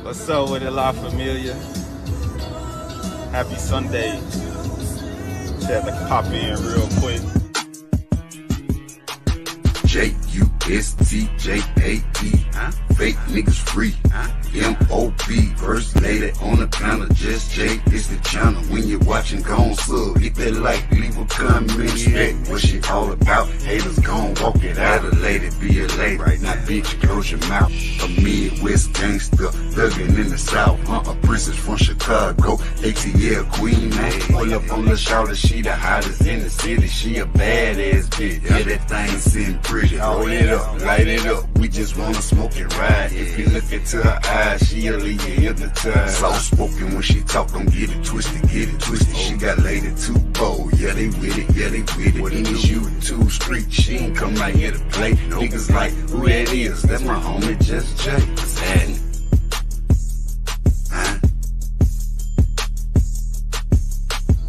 What's up with it, La Familia? Happy Sunday. Just had to pop in real quick. J-U-S-T-J-A-P, fake niggas free, M-O-B, first lady on the panel, just J, it's the channel, when you're watching, gon' sub, hit that like, leave a comment, respect what she all about, haters gon' walk it out, a lady, be a lady, right now, bitch, close your mouth, a Midwest gangster, thuggin' in the South, a princess from Chicago, ATL queen, pull up on the shoulder, she the hottest in the city, she a badass bitch, yeah, that thing sitting pretty, roll it up, light it up, we just wanna smoke and ride. If you look into her eyes, she'll leave you hypnotized. Soft spoken when she talk, don't get it twisted, get it twisted. She got lady too bold, yeah they with it, yeah they with it. What is you too street? She ain't come out here to play. Niggas like, who that is? That's my homie, just Jay. What's happening?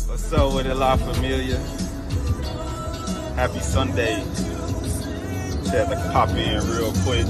What's up with it, La Familia? Happy Sunday. Just had to pop in real quick.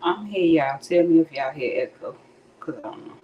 I'm here, y'all. Tell me if y'all hear echo, cause I don't know.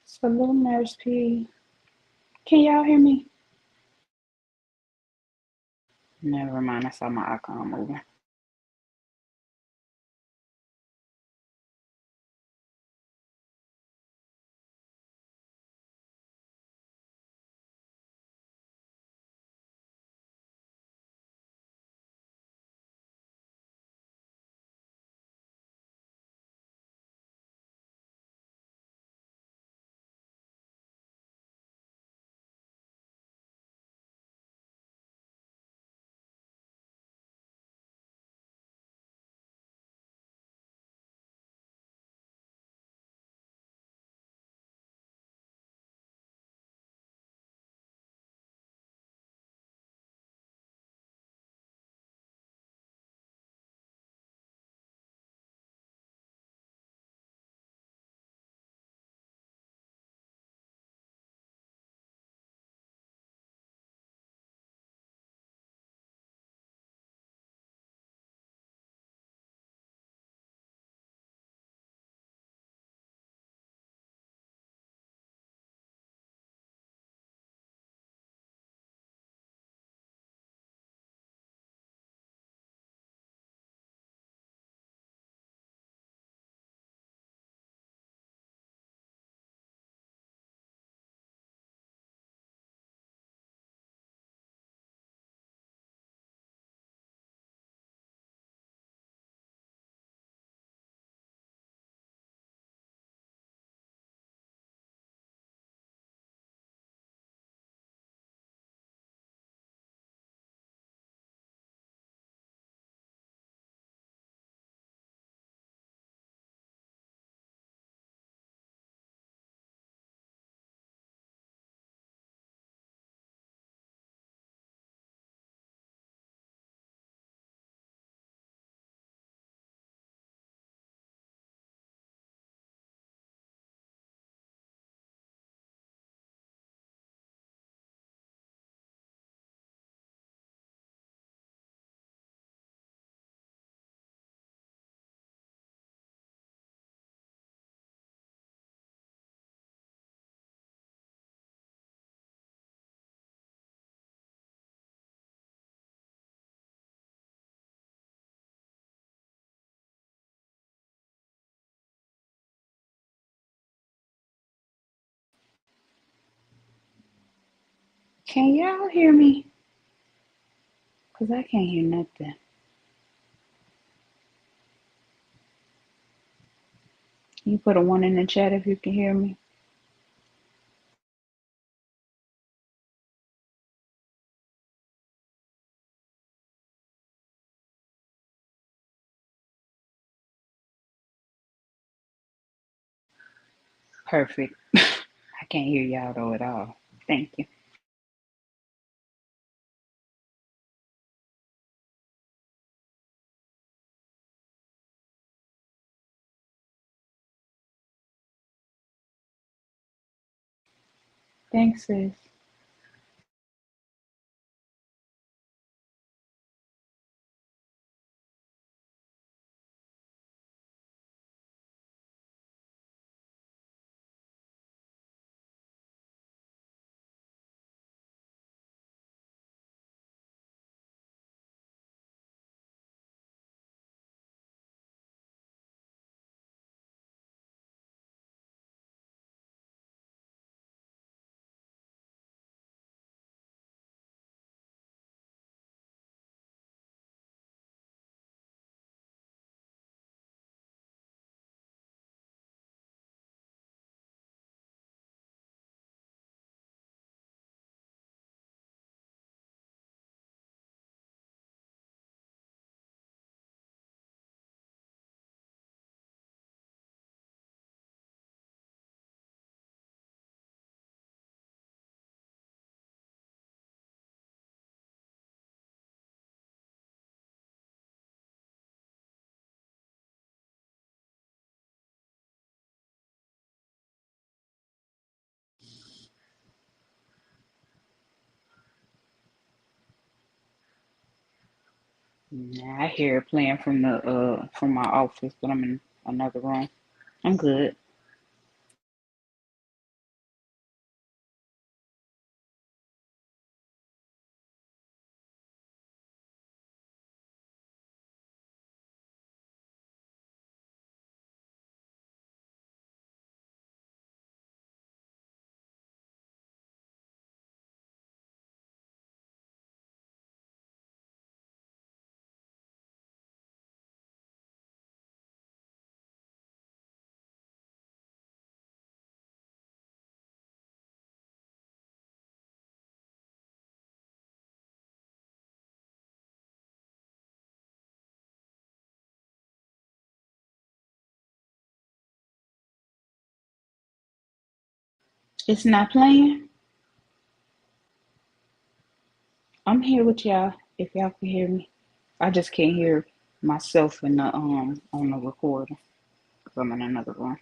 Salute, Nurse P. Can y'all hear me? Never mind. I saw my icon moving. Can y'all hear me? Because I can't hear nothing. You put a 1 in the chat if you can hear me. Perfect. I can't hear y'all though at all. Thank you. Thanks, sis. Nah, I hear it playing from my office, but I'm in another room. I'm good. It's not playing. I'm here with y'all. If y'all can hear me, I just can't hear myself in the on the recording because I'm in another room.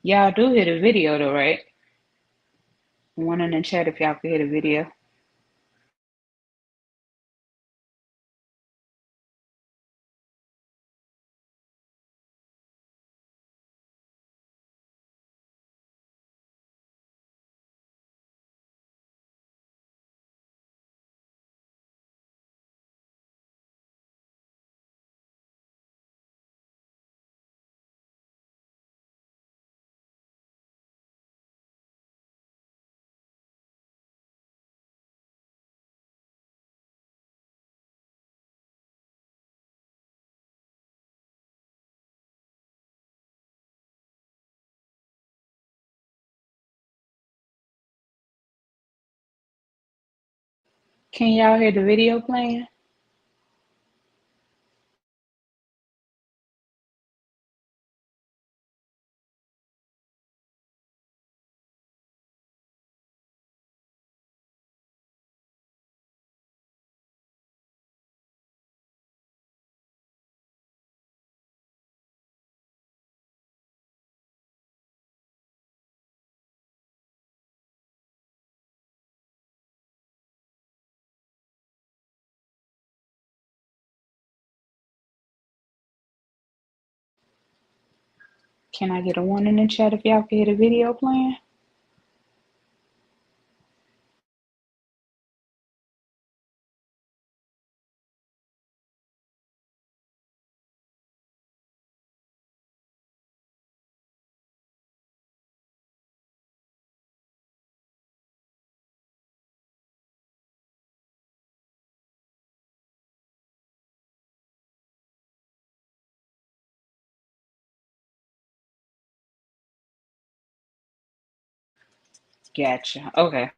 Y'all do hear the video though, right? One in the chat if y'all can hear the video. Can y'all hear the video playing? Can I get a one in the chat if y'all can hear the video playing? Gotcha. Okay.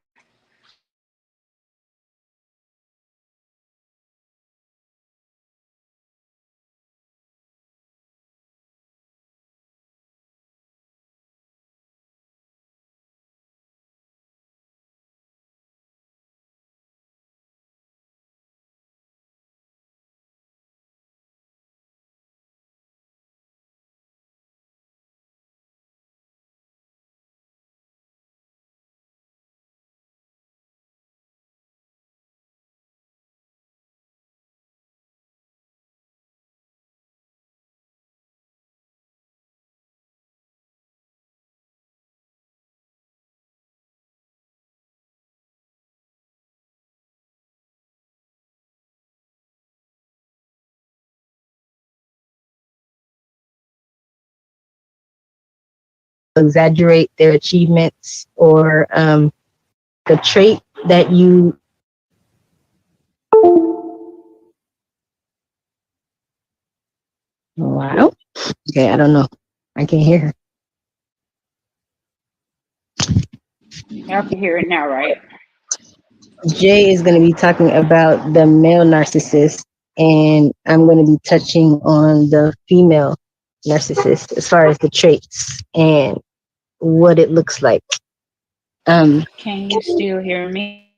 Exaggerate their achievements or the trait that you wow. Okay, I don't know. I can't hear her. Y'all can hear it now, right? Jay is going to be talking about the male narcissist, and I'm going to be touching on the female narcissist as far as the traits and what it looks like. Can you still hear me?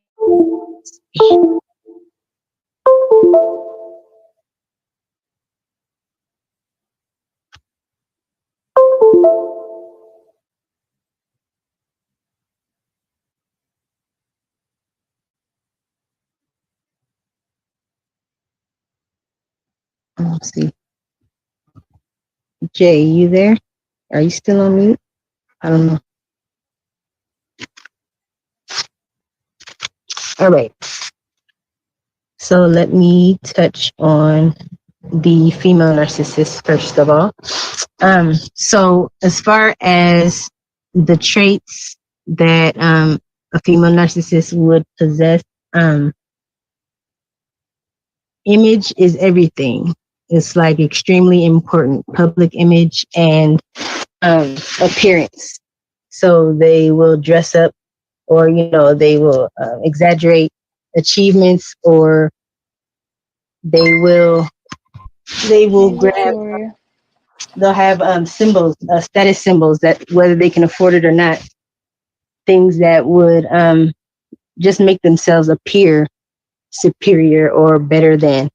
Let's see. Jay, you there? Are you still on mute? I don't know. All right. So let me touch on the female narcissist first of all. So as far as the traits that a female narcissist would possess, image is everything. It's like extremely important, public image and appearance. So they will dress up, or they will exaggerate achievements, or they will Hey, grab. Victoria. They'll have symbols, status symbols, that whether they can afford it or not, things that would just make themselves appear superior or better than.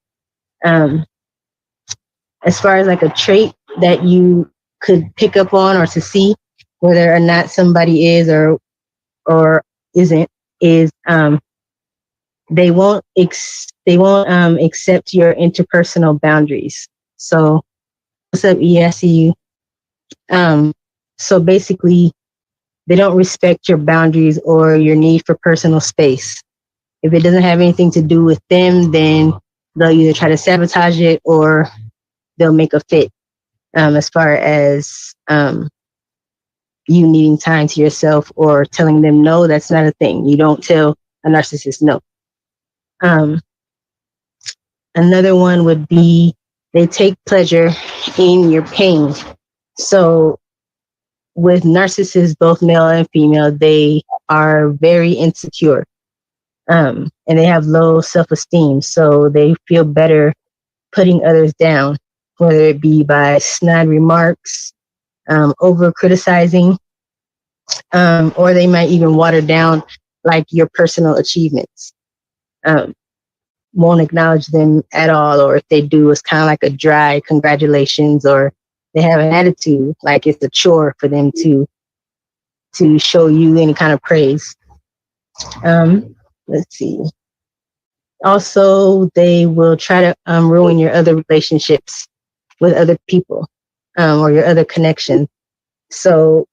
As far as like a trait that you could pick up on or to see whether or not somebody is or isn't, is they won't accept your interpersonal boundaries. So what's up, ESU? So basically, they don't respect your boundaries or your need for personal space. If it doesn't have anything to do with them, then they'll either try to sabotage it or they'll make a fit. As far as you needing time to yourself or telling them no, that's not a thing. You don't tell a narcissist no. Another one would be they take pleasure in your pain. So with narcissists, both male and female, they are very insecure. And they have low self-esteem. So they feel better putting others down, whether it be by snide remarks, over criticizing, or they might even water down like your personal achievements. Won't acknowledge them at all, or if they do, it's kind of like a dry congratulations, or they have an attitude like it's a chore for them to show you any kind of praise. Let's see. Also, they will try to ruin your other relationships with other people, or your other connections. So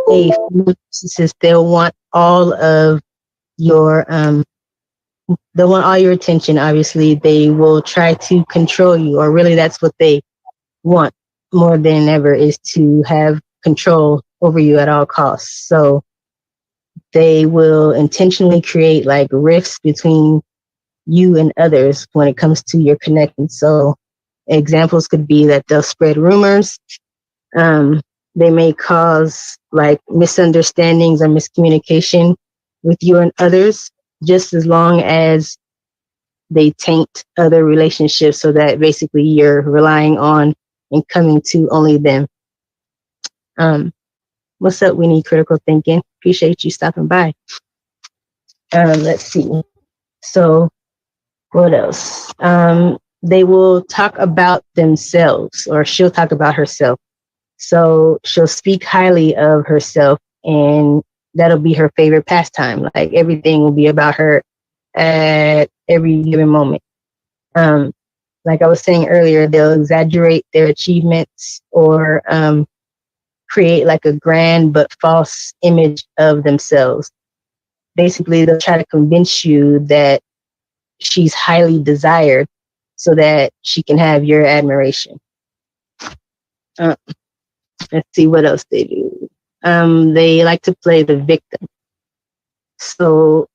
a narcissist, they'll want all of your they'll want all your attention. Obviously, they will try to control you, or really that's what they want more than ever, is to have control over you at all costs. So they will intentionally create like rifts between you and others when it comes to your connection. So examples could be that they'll spread rumors. They may cause like misunderstandings or miscommunication with you and others, just as long as they taint other relationships so that basically you're relying on and coming to only them. What's up, Winnie? Critical Thinking. Appreciate you stopping by. Let's see. So what else? They will talk about themselves, or she'll talk about herself. So she'll speak highly of herself, and that'll be her favorite pastime. Like everything will be about her at every given moment. Like I was saying earlier, they'll exaggerate their achievements, or create like a grand but false image of themselves. Basically, they'll try to convince you that she's highly desired so that she can have your admiration. Let's see what else they do. They like to play the victim. So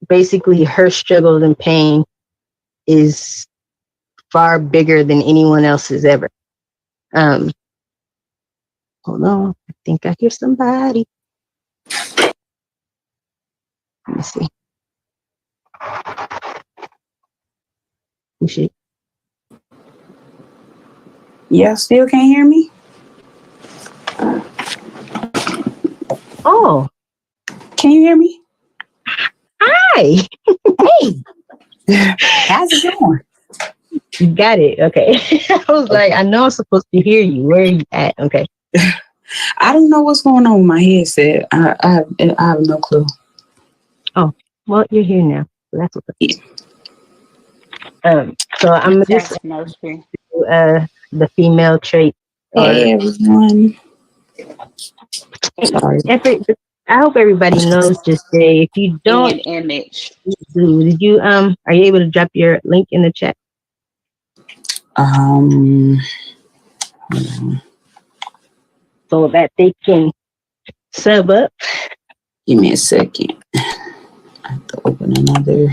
basically, her struggles and pain is far bigger than anyone else's ever. Hold on, I think I hear somebody. Let me see. Yeah, still can't hear me? Oh, Can you hear me? hi. Hey, How's it going? you got it. Okay. I was like, I know I'm supposed to hear you. Where are you at? Okay. I don't know what's going on with my headset. I have no clue. Oh, well, you're here now. So that's what's up. Yeah. So I'm just the female trait. Hey, everyone. Sorry. I hope everybody knows just say, if you don't Image. did you are you able to drop your link in the chat? So that they can sub up. Give me a second. I have to open another.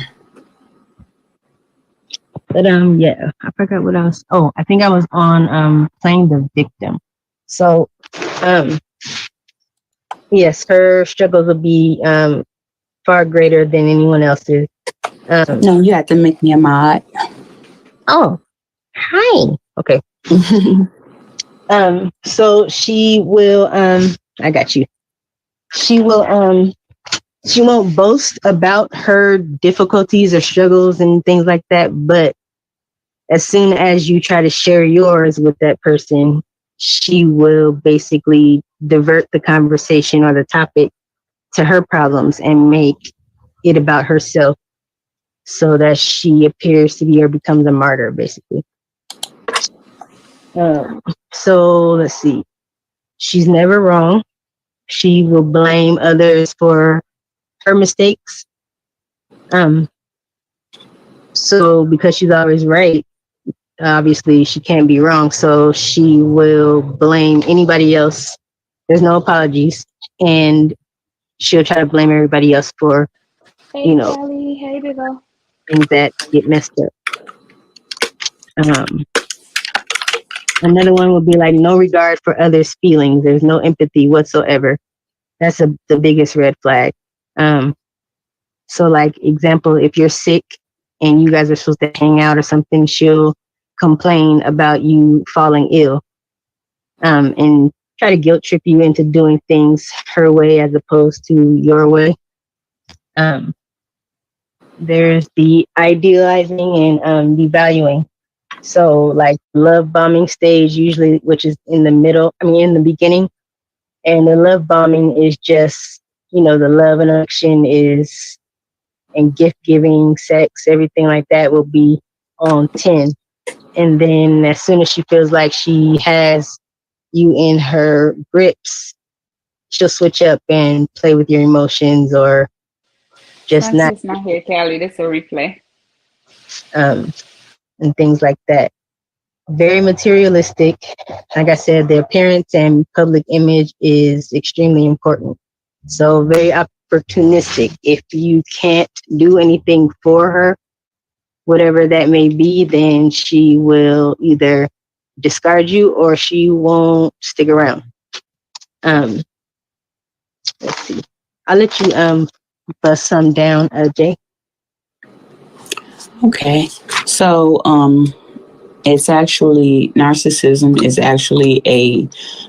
But yeah, I forgot what I was. Oh, I think I was on playing the victim. So yes, her struggles will be far greater than anyone else's. No, you have to make me a mod. Oh, hi. Okay. So she will I got you. She will she won't boast about her difficulties or struggles and things like that, but as soon as you try to share yours with that person, she will basically divert the conversation or the topic to her problems and make it about herself, so that she appears to be or becomes a martyr, basically. So let's see. She's never wrong. She will blame others for her mistakes. So because she's always right, obviously she can't be wrong. So she will blame anybody else. There's no apologies, and she'll try to blame everybody else for, Hey, Callie. Hey, Bigo. things that get messed up. Another one would be like no regard for others' feelings. There's no empathy whatsoever. That's the biggest red flag. So like example, if you're sick and you guys are supposed to hang out or something, she'll complain about you falling ill, and try to guilt trip you into doing things her way as opposed to your way. There's the idealizing and devaluing. So like love bombing stage usually, which is in the beginning. And the love bombing is just, the love and affection is, and gift giving, sex, everything like that will be on 10. And then as soon as she feels like she has, you in her grips, she'll switch up and play with your emotions or just not, Francis not here, Callie. That's a replay. um, and things like that. Very materialistic. Like I said, the appearance and public image is extremely important. So very opportunistic. If you can't do anything for her, whatever that may be, then she will either discard you or she won't stick around. Um, let's see. I'll let you bust some down, Jay. Okay. So, it's actually narcissism is actually a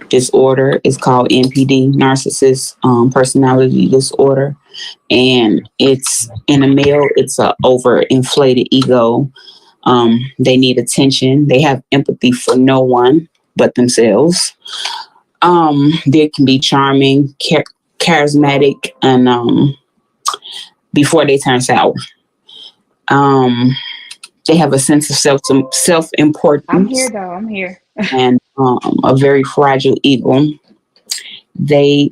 disorder. It's called NPD, narcissist personality disorder, and it's in a male. It's a overinflated ego. They need attention. They have empathy for no one but themselves. They can be charming, charismatic, and before they turn sour. They have a sense of self I'm here importance though. I'm here. and a very fragile ego. They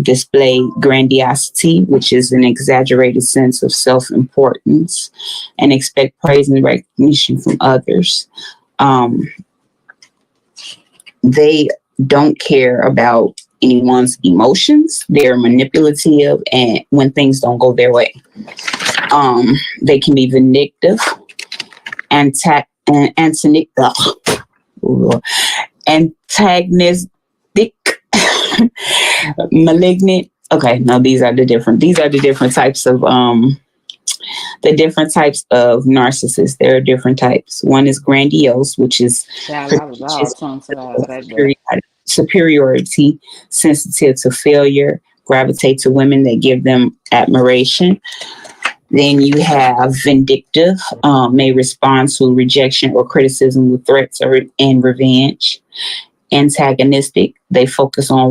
display grandiosity, which is an exaggerated sense of self importance, and expect praise and recognition from others. Um, they don't care about anyone's emotions. They're manipulative, and when things don't go their way, they can be vindictive, antagonistic, malignant. Okay, no, these are the different types of narcissists. There are different types. One is grandiose, which is Child, I was all pretentious, tongue tied right there. superiority, sensitive to failure, gravitate to women that give them admiration. Then you have vindictive, may respond to rejection or criticism with threats and revenge. Antagonistic, they focus on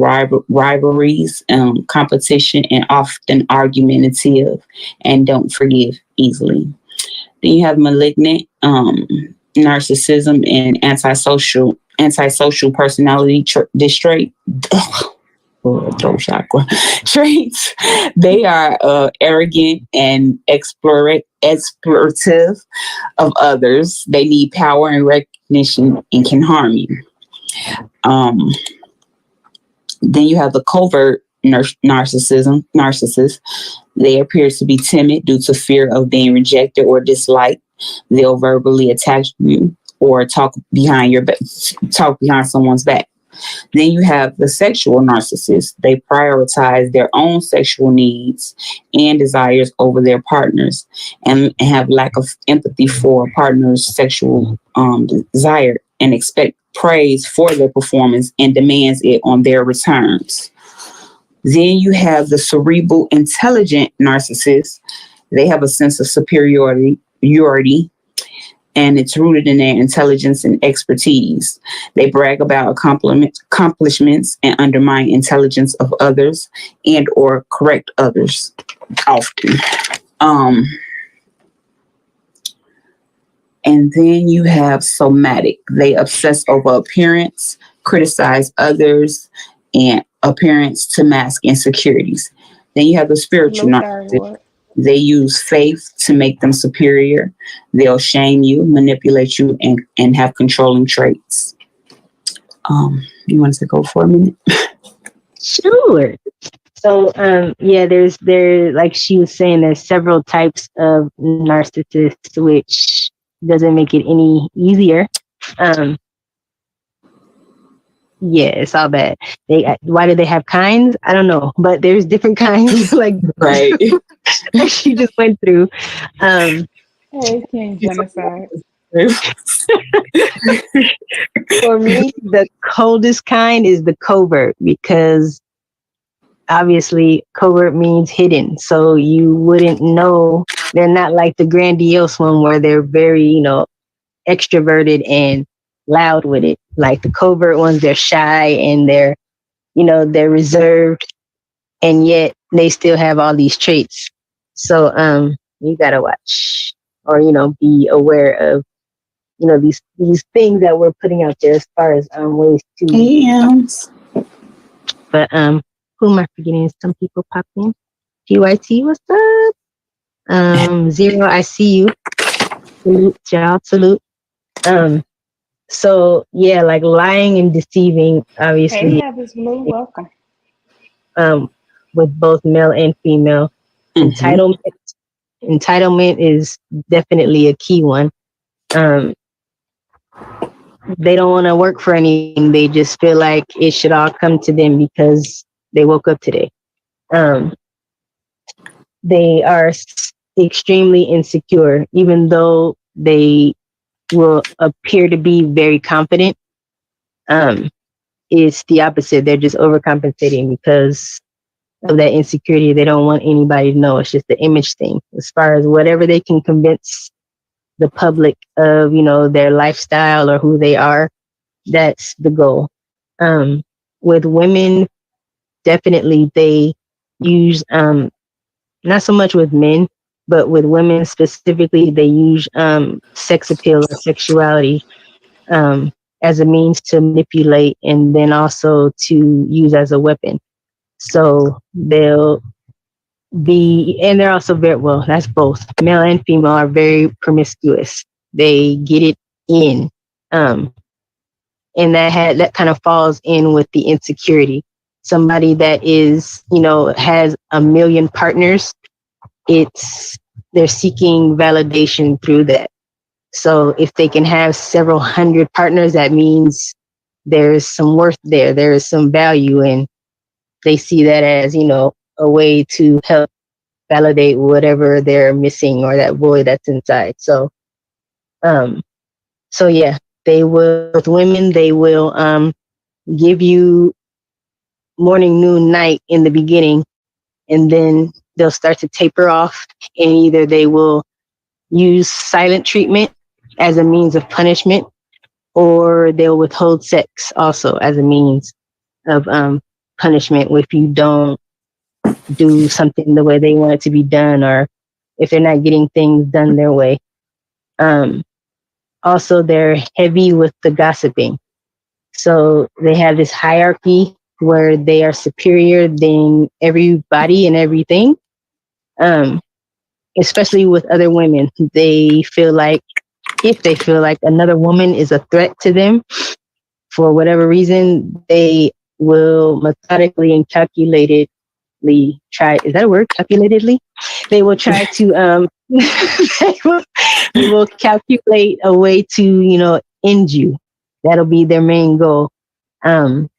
rivalries, competition, and often argumentative and don't forgive easily. Then you have malignant, narcissism and antisocial personality trait. Throat chakra traits. They are arrogant and explorative of others. They need power and recognition and can harm you. Then you have the covert narcissist. They appear to be timid due to fear of being rejected or disliked. They'll verbally attack you or talk behind someone's back. Then you have the sexual narcissist. They prioritize their own sexual needs and desires over their partners and have lack of empathy for a partner's sexual desire and expect praise for their performance and demands it on their returns. Then you have the cerebral intelligent narcissist. They have a sense of superiority and it's rooted in their intelligence and expertise. They brag about accomplishments and undermine intelligence of others and or correct others often. And then you have somatic. They obsess over appearance, criticize others, and appearance to mask insecurities. Then you have the spiritual narcissist. They use faith to make them superior. They'll shame you, manipulate you, and have controlling traits. You want to go for a minute? Sure. So, there, like she was saying, there's several types of narcissists, which doesn't make it any easier. It's all bad. Why do they have kinds? I don't know, but there's different kinds. Like right, she just went through. Hey, King Genocide. For me, the coldest kind is the covert, because obviously covert means hidden, so you wouldn't know. They're not like the grandiose one where they're very, extroverted and loud with it. Like the covert ones, they're shy and they're reserved, and yet they still have all these traits. So you gotta watch or be aware of these things that we're putting out there as far as ways to. Yeah. But who am I forgetting? Some people pop in. GYT, what's up? Zero, I see you. Salute, y'all. Salute. Um, so yeah, like lying and deceiving, Hey, obviously, Habits Blue, welcome. um, with both male and female. Mm-hmm. Entitlement, entitlement is definitely a key one. Um, they don't want to work for anything. They just feel like it should all come to them because they woke up today. Um, they are extremely insecure, even though they will appear to be very confident. Um, it's the opposite. They're just overcompensating because of that insecurity. They don't want anybody to know. It's just the image thing. As far as whatever they can convince the public of, their lifestyle or who they are, that's the goal. Um, with women, definitely they use, not so much with men, but with women specifically, they use sex appeal or sexuality um, as a means to manipulate and then also to use as a weapon. So they'll and they're also very, well, that's both. Male and female are very promiscuous. They get it in. Um, and that kind of falls in with the insecurity. Somebody that is, has a million partners, it's they're seeking validation through that. So if they can have several hundred partners, that means there's some worth there. There is some value, and they see that as, a way to help validate whatever they're missing or that void that's inside. Um, so yeah, they will, with women, they will, give you morning, noon, night in the beginning, and then they'll start to taper off, and either they will use silent treatment as a means of punishment, or they'll withhold sex also as a means of punishment if you don't do something the way they want it to be done, or if they're not getting things done their way. Um, Also, they're heavy with the gossiping. So they have this hierarchy where they are superior than everybody and everything. Um, Especially with other women, they feel like if they feel like another woman is a threat to them for whatever reason, they will methodically and calculatedly try. Is that a word? Calculatedly, they will try to they will calculate a way to end you. That'll be their main goal. Um,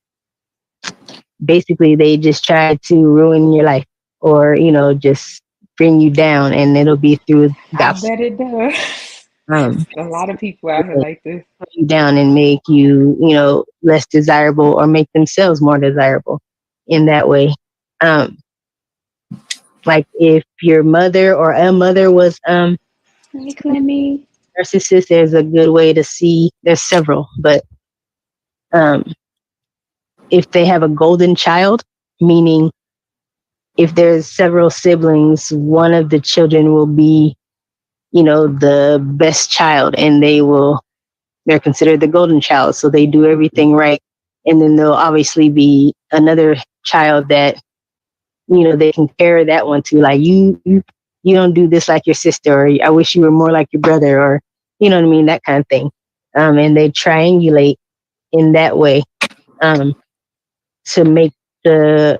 Basically, they just try to ruin your life, or just bring you down, and it'll be through I gossip. bet it does. Um, A lot of people out here like this. you down and make you, less desirable, or make themselves more desirable in that way. Um, like if your mother or a mother was Hey, Clemmy. narcissist, there's a good way to see. There's several, but um, if they have a golden child, meaning if there's several siblings, one of the children will be, the best child, and they're considered the golden child. So they do everything right. And then there'll obviously be another child that, they compare that one to, like, you don't do this like your sister, or I wish you were more like your brother, or, you know what I mean? That kind of thing. And they triangulate in that way, to make the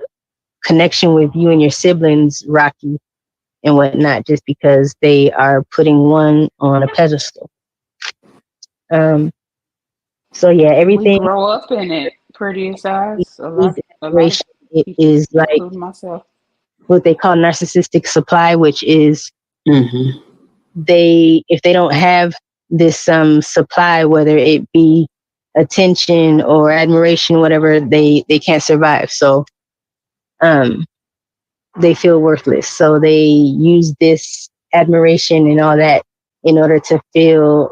connection with you and your siblings rocky and whatnot, just because they are putting one on a pedestal. Um, so yeah, We everything grow up in it, pretty size. needs A lot of admiration. It people, is like including myself. what they call narcissistic supply, which is Mm-hmm. if they don't have this supply, whether it be attention or admiration, whatever, they can't survive. So um they feel worthless. So they use this admiration and all that in order to feel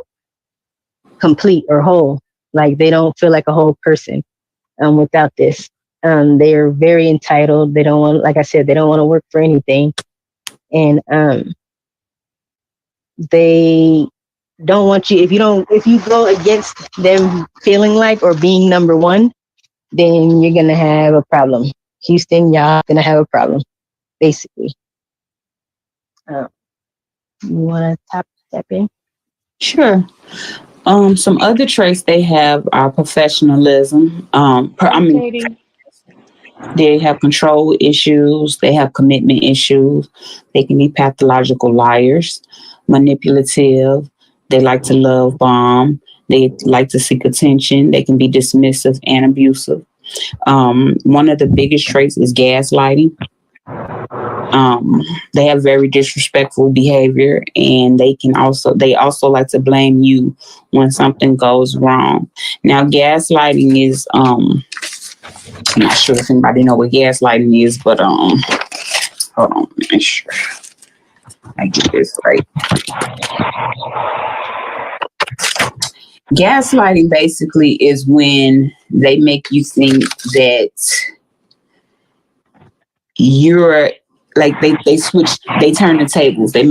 complete or whole. Like they don't feel like a whole person without this. They're very entitled. They don't want, like I said, they don't want to work for anything. And they don't want you, if you go against them feeling like or being number one, then you're gonna have a problem. Houston, y'all gonna have a problem, basically. Uh, you wanna tap in? Sure. Some other traits they have are professionalism. Hi, Katie. They have control issues. They have commitment issues. They can be pathological liars, manipulative. They like to love bomb. They like to seek attention. They can be dismissive and abusive. One of the biggest traits is gaslighting. They have very disrespectful behavior, and they also like to blame you when something goes wrong. Now, gaslighting is I'm not sure if anybody know what gaslighting is, but hold on, make sure I get this right. Gaslighting basically is when they make you think that you're like they switch, they turn the tables, they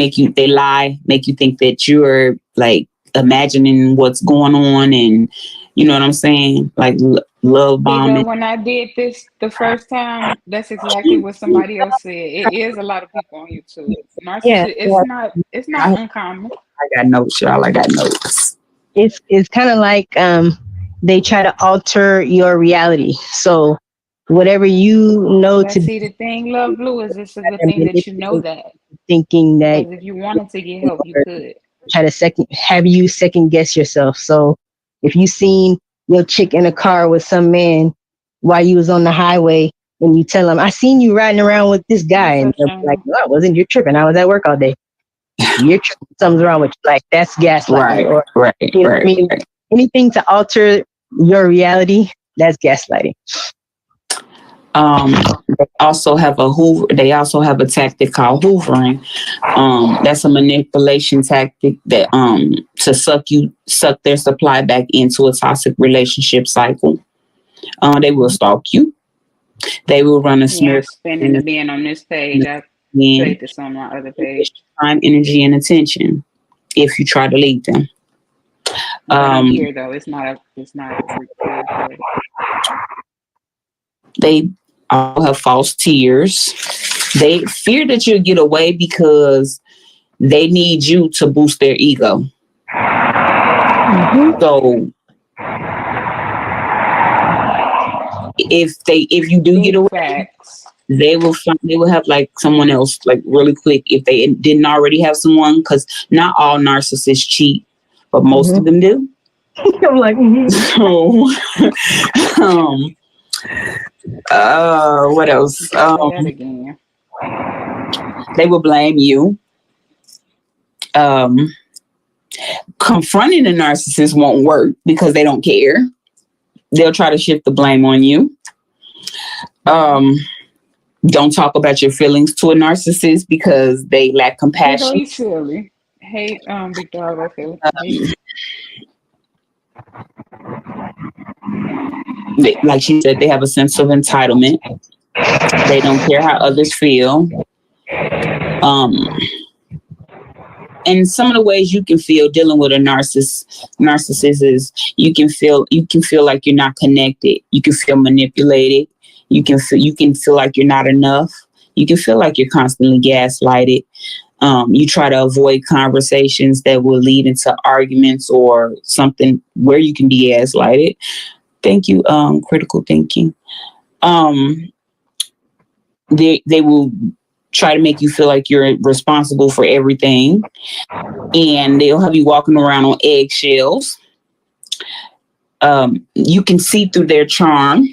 lie, make you think that you're like imagining what's going on, and you know what I'm saying, like love Big bombing. when I did this the first time, that's exactly what somebody else said. It is a lot of people on YouTube. Yeah, Narcissist, yeah. it's not uncommon. I got notes, y'all. I got notes. It's kind of like they try to alter your reality. So whatever you know to But be, see, the thing, Love Blue, is it's a good thing that you know that. thinking that, Because if you wanted to get help, you could. try to have you second guess yourself. So if you seen your chick in a car with some man while you was on the highway and you tell them, I seen you riding around with this guy, That's and so they're like, shameful. no, I wasn't. You're tripping. I was at work all day. You're tripping. Something's wrong with you. Like, that's gaslighting. Or Right. you know what I mean? Right. Anything to alter your reality, that's gaslighting. They also have a tactic called hoovering. That's a manipulation tactic that to suck their supply back into a toxic relationship cycle. They will stalk you. They will run a Yeah, smear I'm spending the being on this page. I campaign, played this on my other page. time, energy, and attention if you try to lead them. But I'm here though. It's not pre-recorded. They all have false tears. They fear that you'll get away because they need you to boost their ego. So if you do get away, Facts. they will have like someone else like really quick if they didn't already have someone, because not all narcissists cheat, but most of them do. I'm like, So what else? Say that again. They will blame you. Confronting a narcissist won't work because they don't care. They'll try to shift the blame on you. Don't talk about your feelings to a narcissist because they lack compassion. You silly. Hey, Big Dog, okay. Like she said, they have a sense of entitlement. They don't care how others feel. And some of the ways you can feel dealing with a narcissist is you can feel like you're not connected. You can feel manipulated. You can feel like you're not enough. You can feel like you're constantly gaslighted. You try to avoid conversations that will lead into arguments or something where you can be gaslighted. Thank you, critical thinking. They will try to make you feel like you're responsible for everything, and they'll have you walking around on eggshells. You can see through their charm.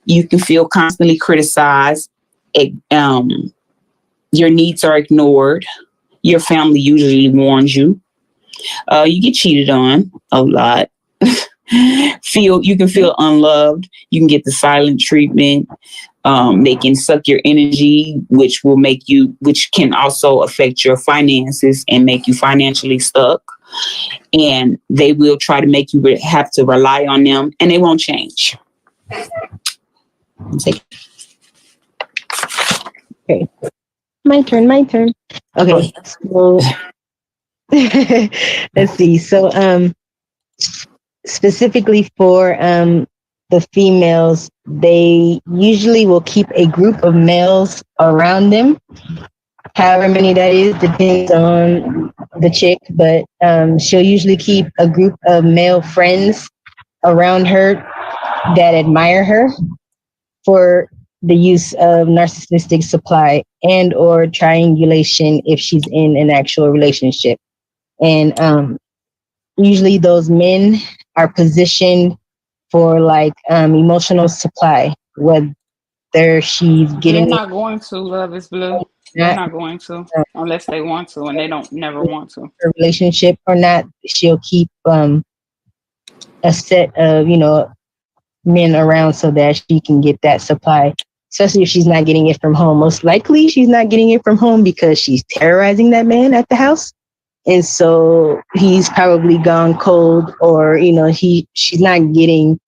You can feel constantly criticized. Your needs are ignored. Your family usually warns you. You get cheated on a lot. You can feel unloved. You can get the silent treatment. They can suck your energy, which can also affect your finances and make you financially stuck. And they will try to make you have to rely on them, and they won't change. okay, my turn. Okay, so Let's see. So, specifically for the females, they usually will keep a group of males around them. However many that is depends on the chick, but she'll usually keep a group of male friends around her that admire her for the use of narcissistic supply and or triangulation if she's in an actual relationship. And usually those men are positioned for like emotional supply, whether she's They're getting it not going to, love is blue. or They're not, not going to unless they want to, and they don't never want to. her relationship or not, she'll keep a set of, men around so that she can get that supply, especially if she's not getting it from home. Most likely she's not getting it from home because she's terrorizing that man at the house. And so he's probably gone cold, or, she's not getting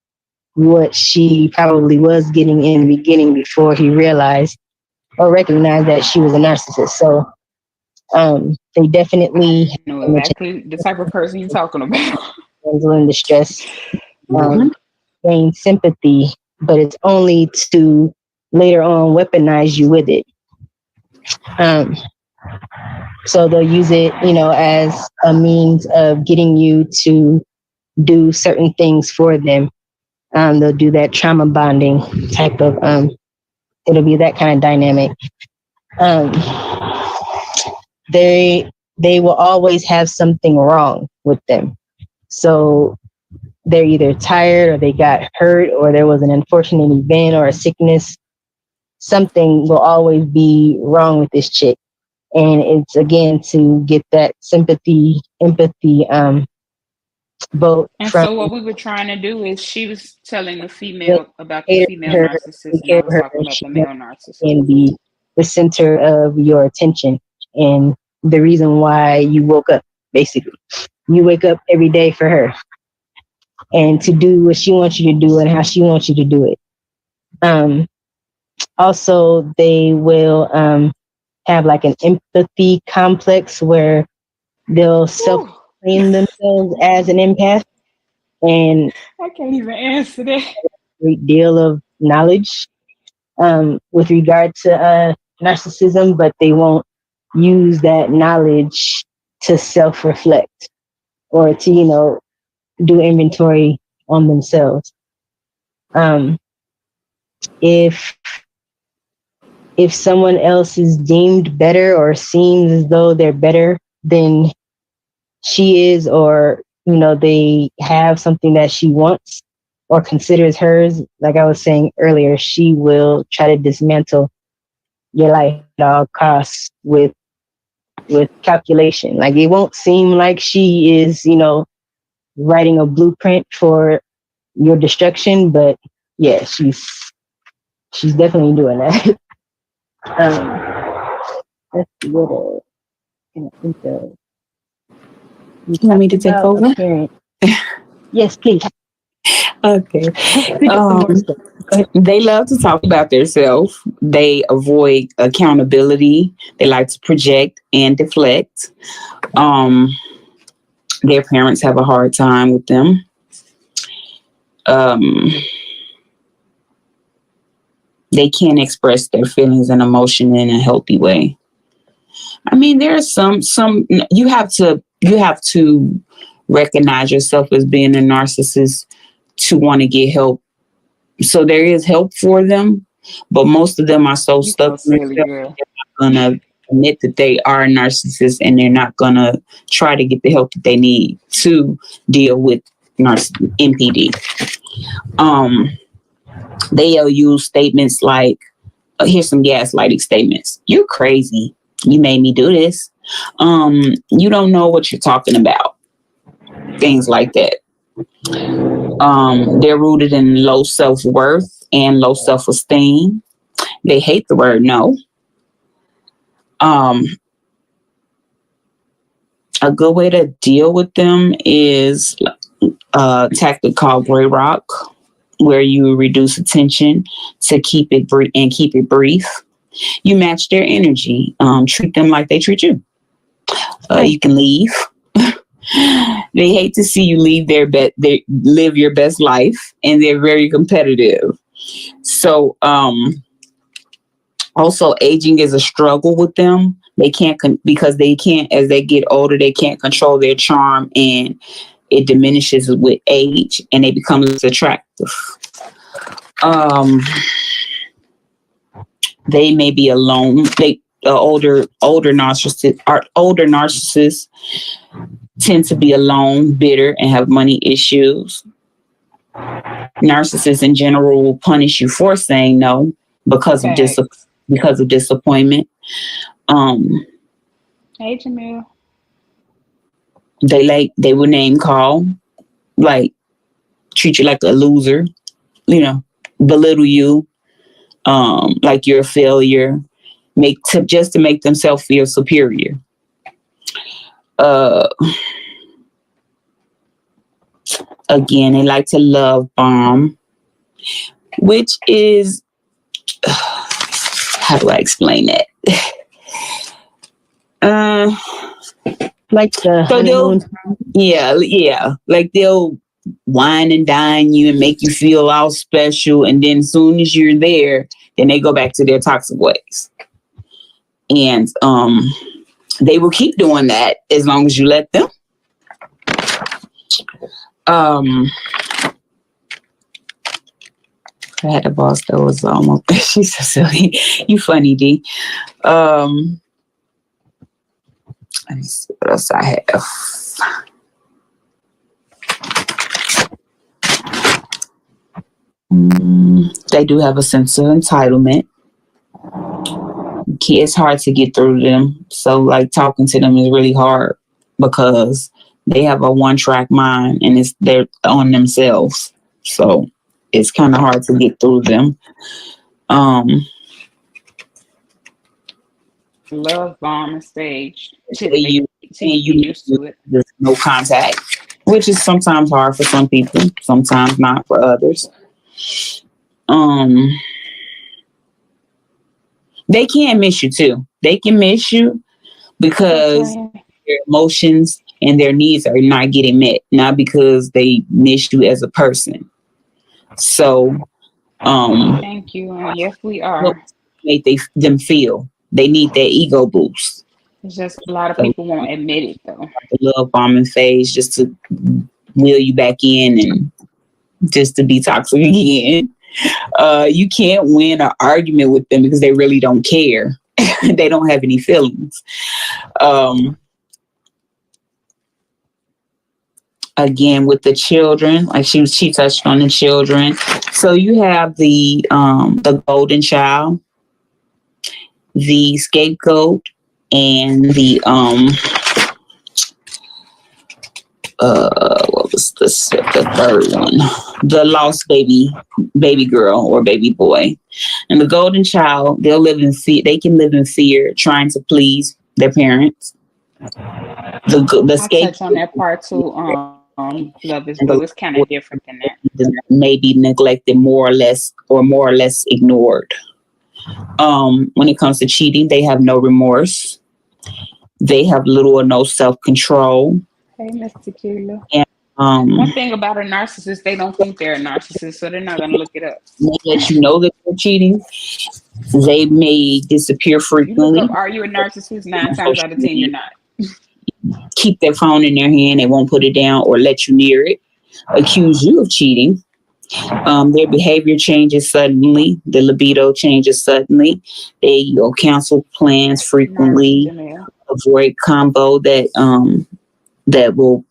what she probably was getting in the beginning before he realized or recognized that she was a narcissist. So they definitely I know exactly the type of person you're talking about. handling the stress, Mhm. gain sympathy, but it's only to later on weaponize you with it. Um, so they'll use it, as a means of getting you to do certain things for them. They'll do that trauma bonding type of, it'll be that kind of dynamic. Um, they will always have something wrong with them. So they're either tired or they got hurt or there was an unfortunate event or a sickness. Something will always be wrong with this chick. And it's again to get that sympathy, empathy, vote And from so what we were trying to do is she was telling the they'll female about the cater to female her, narcissist, take and care I of was her, talking and about she the male narcissist. can be the center of your attention and the reason why you woke up, basically. You wake up every day for her and to do what she wants you to do and how she wants you to do it. Um, Also, they will have like an empathy complex where they'll self Whew, claim themselves as an empath and I can't even answer that. a great deal of knowledge with regard to narcissism, but they won't use that knowledge to self reflect or to, do inventory on themselves. Um, if someone else is deemed better or seems as though they're better than she is, or they have something that she wants or considers hers, like I was saying earlier, she will try to dismantle your life at all costs with calculation. Like it won't seem like she is, writing a blueprint for your destruction, but yeah, she's definitely doing that. Let's see what else can I think of. We You want me talked to take about over? a parent. Yes, please. Okay. Think of some more stuff. Go ahead. They love to talk about themselves. They avoid accountability. They like to project and deflect. Um, their parents have a hard time with them. Um, they can't express their feelings and emotion in a healthy way. I mean, there are some you have to recognize yourself as being a narcissist to want to get help. So there is help for them, but most of them are so You so stuck in silly, themselves, girl. they're not gonna admit that they are a narcissist, and they're not gonna try to get the help that they need to deal with NPD. Um, they'll use statements like, here's some gaslighting statements. You're crazy. You made me do this. You don't know what you're talking about. Things like that. They're rooted in low self-worth and low self-esteem. They hate the word no. Um, a good way to deal with them is a tactic called Gray Rock, where you reduce attention to keep it brief. You match their energy. Treat them like they treat you. You can leave. They hate to see you they live your best life, and they're very competitive. So, also aging is a struggle with them. They can't because they can't, as they get older, they can't control their charm, and it diminishes with age, and they become less attractive. They may be alone. Older narcissists tend to be alone, bitter, and have money issues. Narcissists in general will punish you for saying no because of disappointment. Hey, Jamil. They will name call, like treat you like a loser, belittle you, like you're a failure, just to make themselves feel superior. Again, they like to love bomb, which is how do I explain that? Like the honeymoon. Like they'll wine and dine you and make you feel all special, and then as soon as you're there, then they go back to their toxic ways. And they will keep doing that as long as you let them. I had a boss that was almost, she's so silly. You funny, D. Let me see what else I have. They do have a sense of entitlement. It's hard to get through to them. So like talking to them is really hard because they have a one-track mind and they're on themselves. So it's kind of hard to get through them. Love bomb and stage. You used to it. There's no contact, which is sometimes hard for some people, sometimes not for others. They can miss you too. They can miss you because their emotions and their needs are not getting met, not because they miss you as a person. So, thank you. And yes, we are. Make them feel they need that ego boost. It's just a lot of people won't admit it though. The love bombing phase, just to wheel you back in and just to be toxic again. You can't win an argument with them because they really don't care. They don't have any feelings. Again, with the children, like she touched on the children. So you have the golden child, the scapegoat, and the what was the third one? The lost baby girl or baby boy. And the golden child, they'll live in fear. They can live in fear, trying to please their parents. The I touch on that part too. Love is blue. It's kind of different than that. Maybe neglected more or less ignored. When it comes to cheating, they have no remorse. They have little or no self-control. Hey, Mr. Kilo. And one thing about a narcissist, they don't think they're a narcissist, so they're not going to look it up. They let you know that they're cheating. They may disappear frequently. You look up, are you a narcissist? 9 times out of 10, you're not. Keep their phone in their hand. They won't put it down or let you near it. Accuse you of cheating. Their behavior changes suddenly. The libido changes suddenly. They cancel plans frequently. Avoid combo that will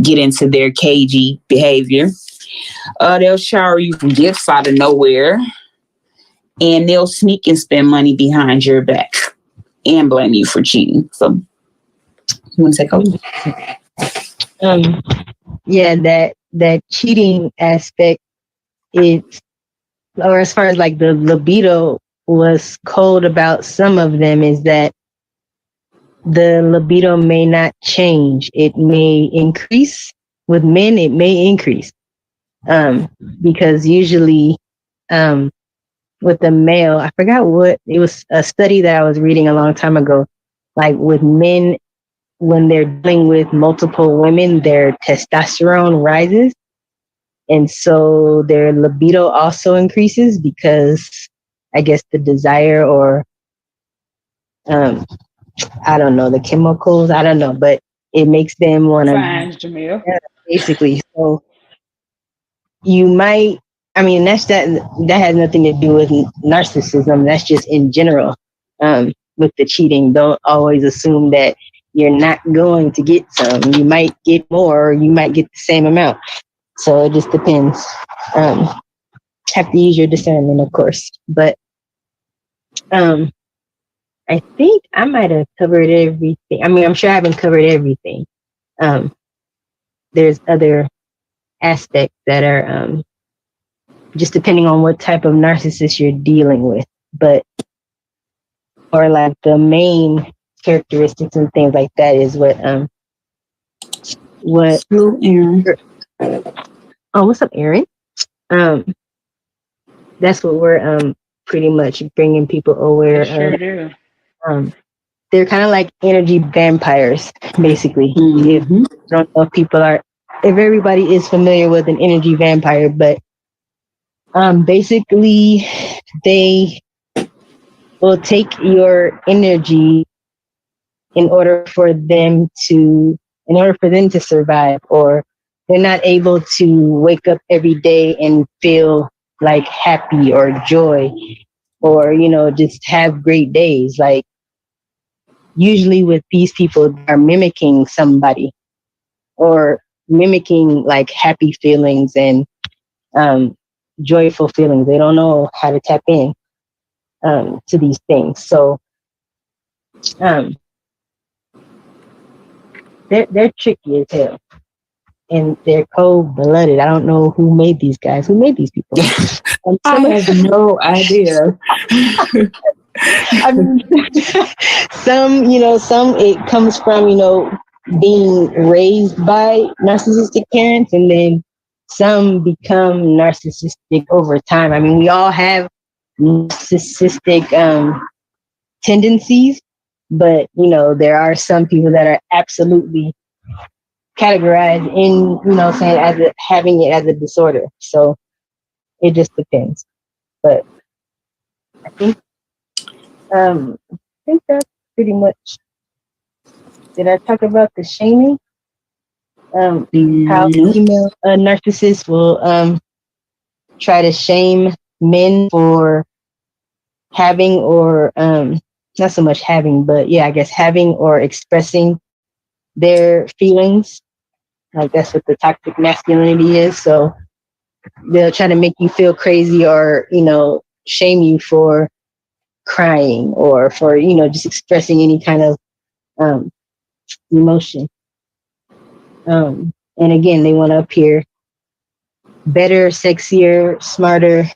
get into their cagey behavior. They'll shower you from gifts out of nowhere, and they'll sneak and spend money behind your back and blame you for cheating. So, you want to take over? Yeah, that cheating aspect is, or as far as like the libido was cold about some of them, is that the libido may not change. It may increase. With men, it may increase. Because usually with the male, I forgot what, it was a study that I was reading a long time ago, like with men, when they're dealing with multiple women, their testosterone rises. And so their libido also increases because I guess the desire or um, I don't know, the chemicals, I don't know, but it makes them want to Fine, Jamil. basically. So you might, I mean, that has nothing to do with narcissism. That's just in general. With the cheating, don't always assume that you're not going to get some. You might get more, or you might get the same amount. So it just depends. Have to use your discernment, of course. But I think I might have covered everything. I mean, I'm sure I haven't covered everything. There's other aspects that are just depending on what type of narcissist you're dealing with. But or like the main characteristics and things like that is what Aaron. Oh, what's up, Aaron? That's what we're pretty much bringing people aware Sure of. do. They're kind of like energy vampires, basically. If I don't know if everybody is familiar with an energy vampire, but basically they will take your energy in order for them to survive, or they're not able to wake up every day and feel like happy or joy, or just have great days. Like usually with these people are mimicking somebody or mimicking like happy feelings and joyful feelings. They don't know how to tap in to these things. So they're tricky as hell, and they're cold-blooded. I don't know who made these guys. Who made these people? I have no idea. I mean, some it comes from being raised by narcissistic parents, and then some become narcissistic over time. I mean, we all have narcissistic tendencies, but there are some people that are absolutely categorized in saying having it as a disorder. So it just depends. But I think that's pretty much. Did I talk about the shaming? How female narcissists will try to shame men for having or not so much having, but yeah, I guess having or expressing their feelings. Like that's what the toxic masculinity is. So they'll try to make you feel crazy or shame you for crying or for just expressing any kind of emotion. And again, they want to appear better, sexier, smarter,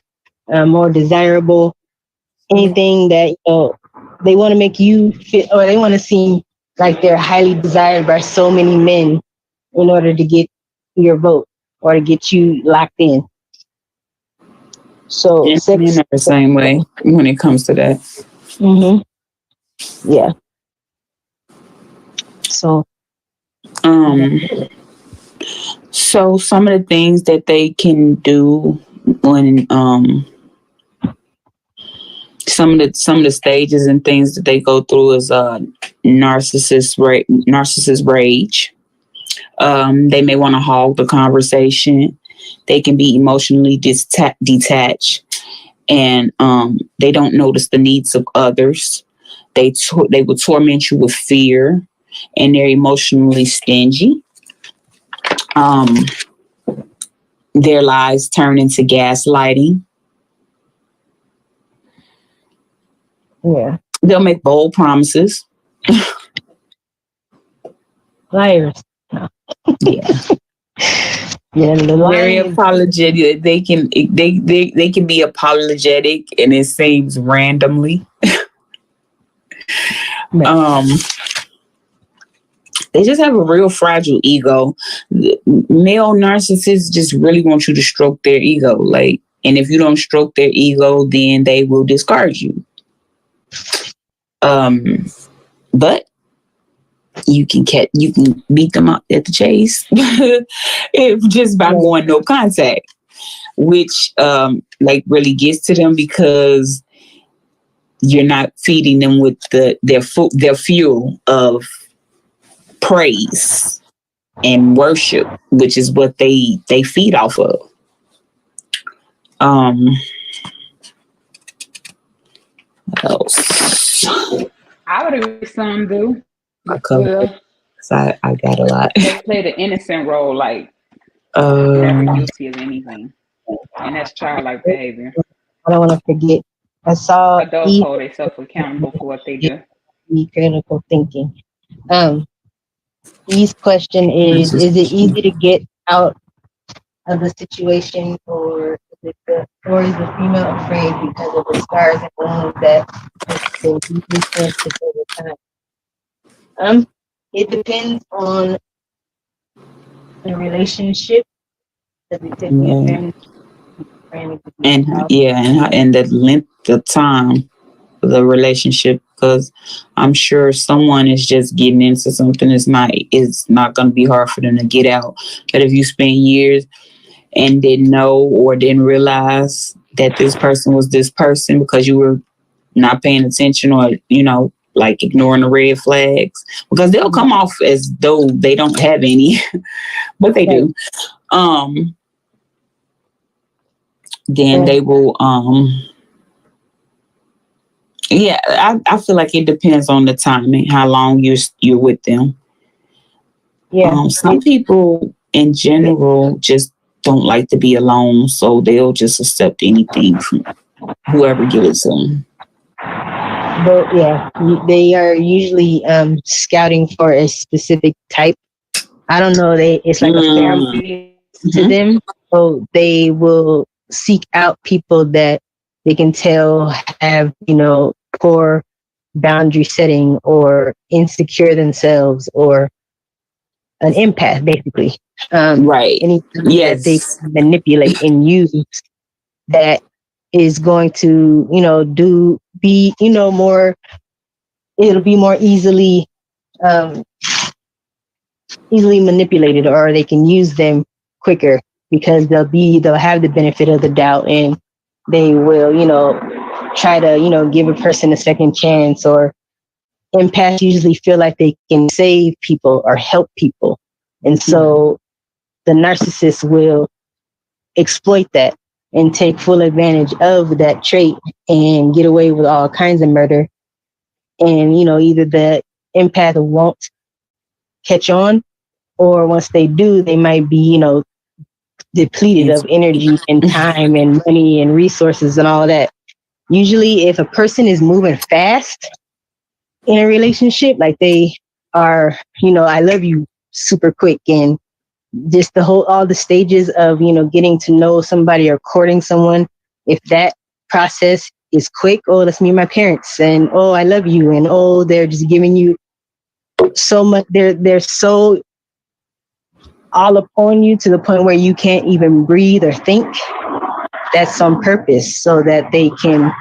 more desirable. Anything that they want to make you feel, or they want to seem like they're highly desired by so many men in order to get your vote or to get you locked in. So men are the same way when it comes to that. Yeah. So so some of the things that they can do when some of the stages and things that they go through is narcissist rage. They may want to hog the conversation. They can be emotionally detached, and they don't notice the needs of others. They will torment you with fear, and they're emotionally stingy. Their lies turn into gaslighting. Yeah. They'll make bold promises. Liars. No. Yeah. Yeah, very apologetic. They can be apologetic, and it seems randomly. They just have a real fragile ego. Male narcissists just really want you to stroke their ego, like, and if you don't stroke their ego, then they will discard you. But you can beat them up at the chase if just by going no contact, which like really gets to them because you're not feeding them with their fuel of praise and worship, which is what they feed off of. What else? I would agree some do. I covered it. Well, I got a lot. they play the innocent role, like never Um, guilty of anything. And that's childlike behavior. I don't want to forget. I saw Adults hold themselves accountable for what they do. critical thinking. E's question is it easy to get out of the situation, or is the female afraid because of the scars and wounds that they deeply sensitive over time? It depends on the relationship. and the length of time of the relationship, because I'm sure someone is just getting into something it's not going to be hard for them to get out. But if you spend years and didn't know or didn't realize that this person was this person because you were not paying attention, or like ignoring the red flags, because they'll come off as though they don't have any, but they do. Then they will. I feel like it depends on the timing, how long you're with them. Some people in general just don't like to be alone, so they'll just accept anything from whoever gives it to them. But they are usually scouting for a specific type. I don't know. It's like a family to them, so they will seek out people that they can tell have poor boundary setting or insecure themselves or an empath, basically. Right. Anything that they manipulate and use that is going to, more. It'll be more easily manipulated, or they can use them quicker because they'll have the benefit of the doubt, and they will, try to, give a person a second chance. Or empaths usually feel like they can save people or help people. And so the narcissist will exploit that and take full advantage of that trait and get away with all kinds of murder. And, either the empath won't catch on, or once they do, they might be, depleted of energy and time and money and resources and all that. Usually if a person is moving fast in a relationship, like they are, I love you super quick, and just all the stages of, getting to know somebody or courting someone, if that process is quick, let's meet my parents, and I love you, and they're just giving you so much, they're so all upon you to the point where you can't even breathe or think. That's on purpose so that they can,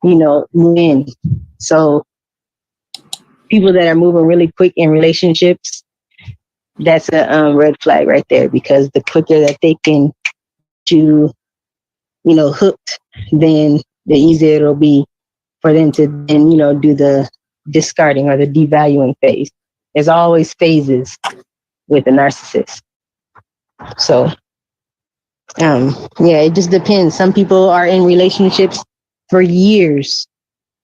move in. So people that are moving really quick in relationships, that's a red flag right there, because the quicker that they can hooked, then the easier it'll be for them to then, do the discarding or the devaluing phase. There's always phases with a narcissist. So, it just depends. Some people are in relationships for years.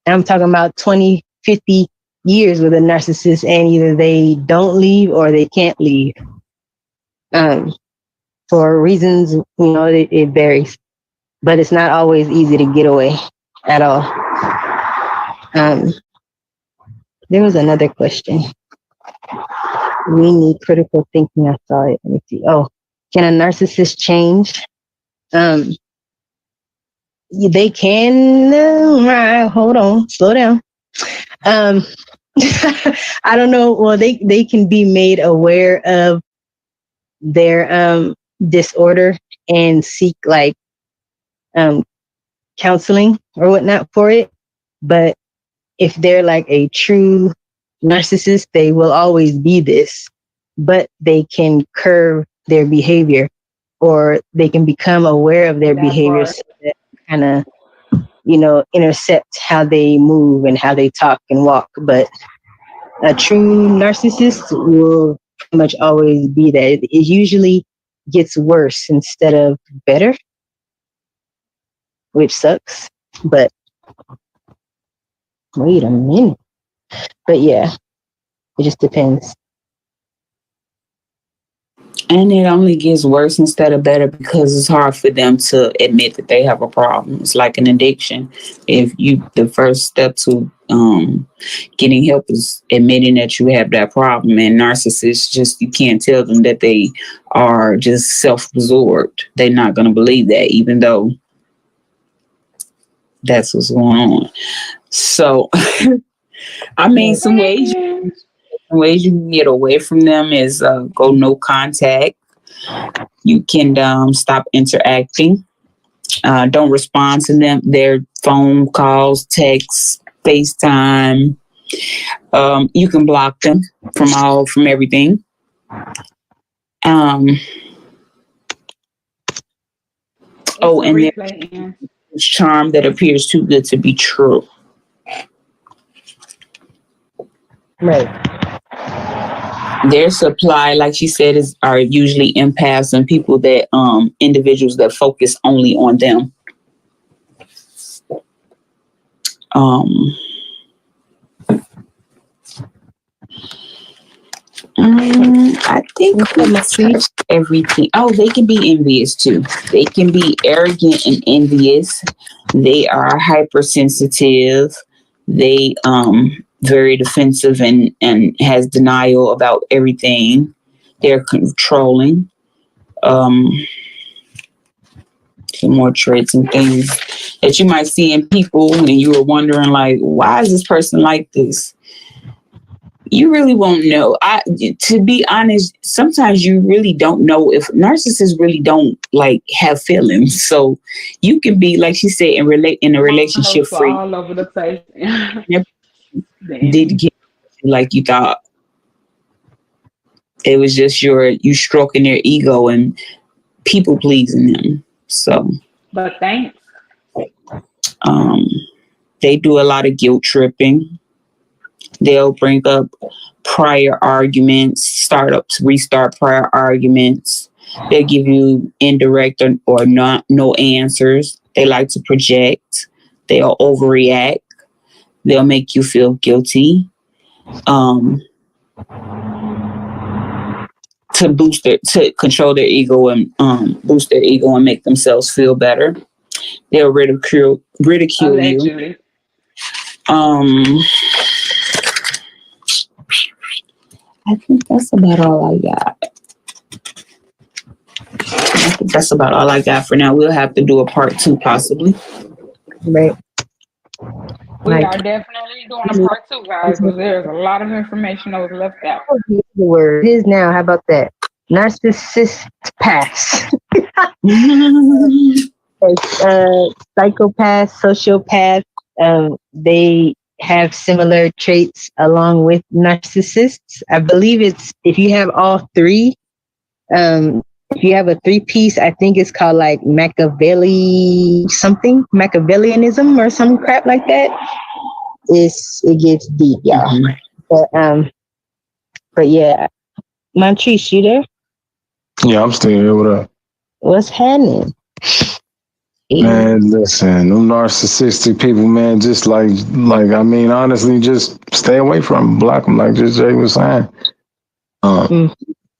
I'm talking about 20, 50 years with a narcissist, and either they don't leave or they can't leave. For reasons, it varies, but it's not always easy to get away at all. There was another question. We need critical thinking. I saw it. Let me see. Can a narcissist change? They can. Hold on. Slow down. I don't know. Well, they can be made aware of their disorder and seek counseling or whatnot for it. But if they're like a true narcissists, they will always be this, but they can curb their behavior, or they can become aware of their That behavior part. so that kind of, intercept how they move and how they talk and walk. But a true narcissist will pretty much always be that. It usually gets worse instead of better, which sucks. But wait a minute. But yeah, it just depends. And it only gets worse instead of better because it's hard for them to admit that they have a problem. It's like an addiction. The first step to getting help is admitting that you have that problem. And narcissists, just, you can't tell them that they are just self-absorbed. They're not going to believe that, even though that's what's going on. So, I mean, some ways you can get away from them is go no contact. You can stop interacting. Don't respond to their phone calls, texts, FaceTime. You can block them from everything. And there's charm that appears too good to be true. Right. Their supply, like she said, are usually empaths and people that individuals that focus only on them. I think everything. Oh, they can be envious too. They can be arrogant and envious. They are hypersensitive. They very defensive and has denial about everything. They're controlling. Some more traits and things that you might see in people and you were wondering, like, why is this person like this? You really won't know. To be honest, sometimes you really don't know if narcissists really don't like have feelings. So you can be, like she said, in a relationship free all over the place. Did get like you thought. It was just you stroking their ego and people pleasing them. So, but thanks. They do a lot of guilt tripping. They'll bring up prior arguments, restart prior arguments. They'll give you indirect or no answers. They like to project. They'll overreact. They'll make you feel guilty. To control their ego and boost their ego and make themselves feel better. They'll ridicule Allegedly. you. I think that's about all I got. For now. We'll have to do a part 2 possibly. Right. We are definitely doing a part 2, guys, because there's a lot of information that was left out. The word is now. How about that? Narcissist pass. Psychopath, sociopath. They have similar traits along with narcissists. I believe it's if you have all three. If you have a 3-piece, I think it's called like Machiavellianism or some crap like that. It gets deep, y'all. Mm-hmm. But yeah, Montrese, you there? Yeah, I'm still here. What up? What's happening? Man, listen, them narcissistic people, man, just like I mean, honestly, just stay away from them, block them, like just Jay was saying.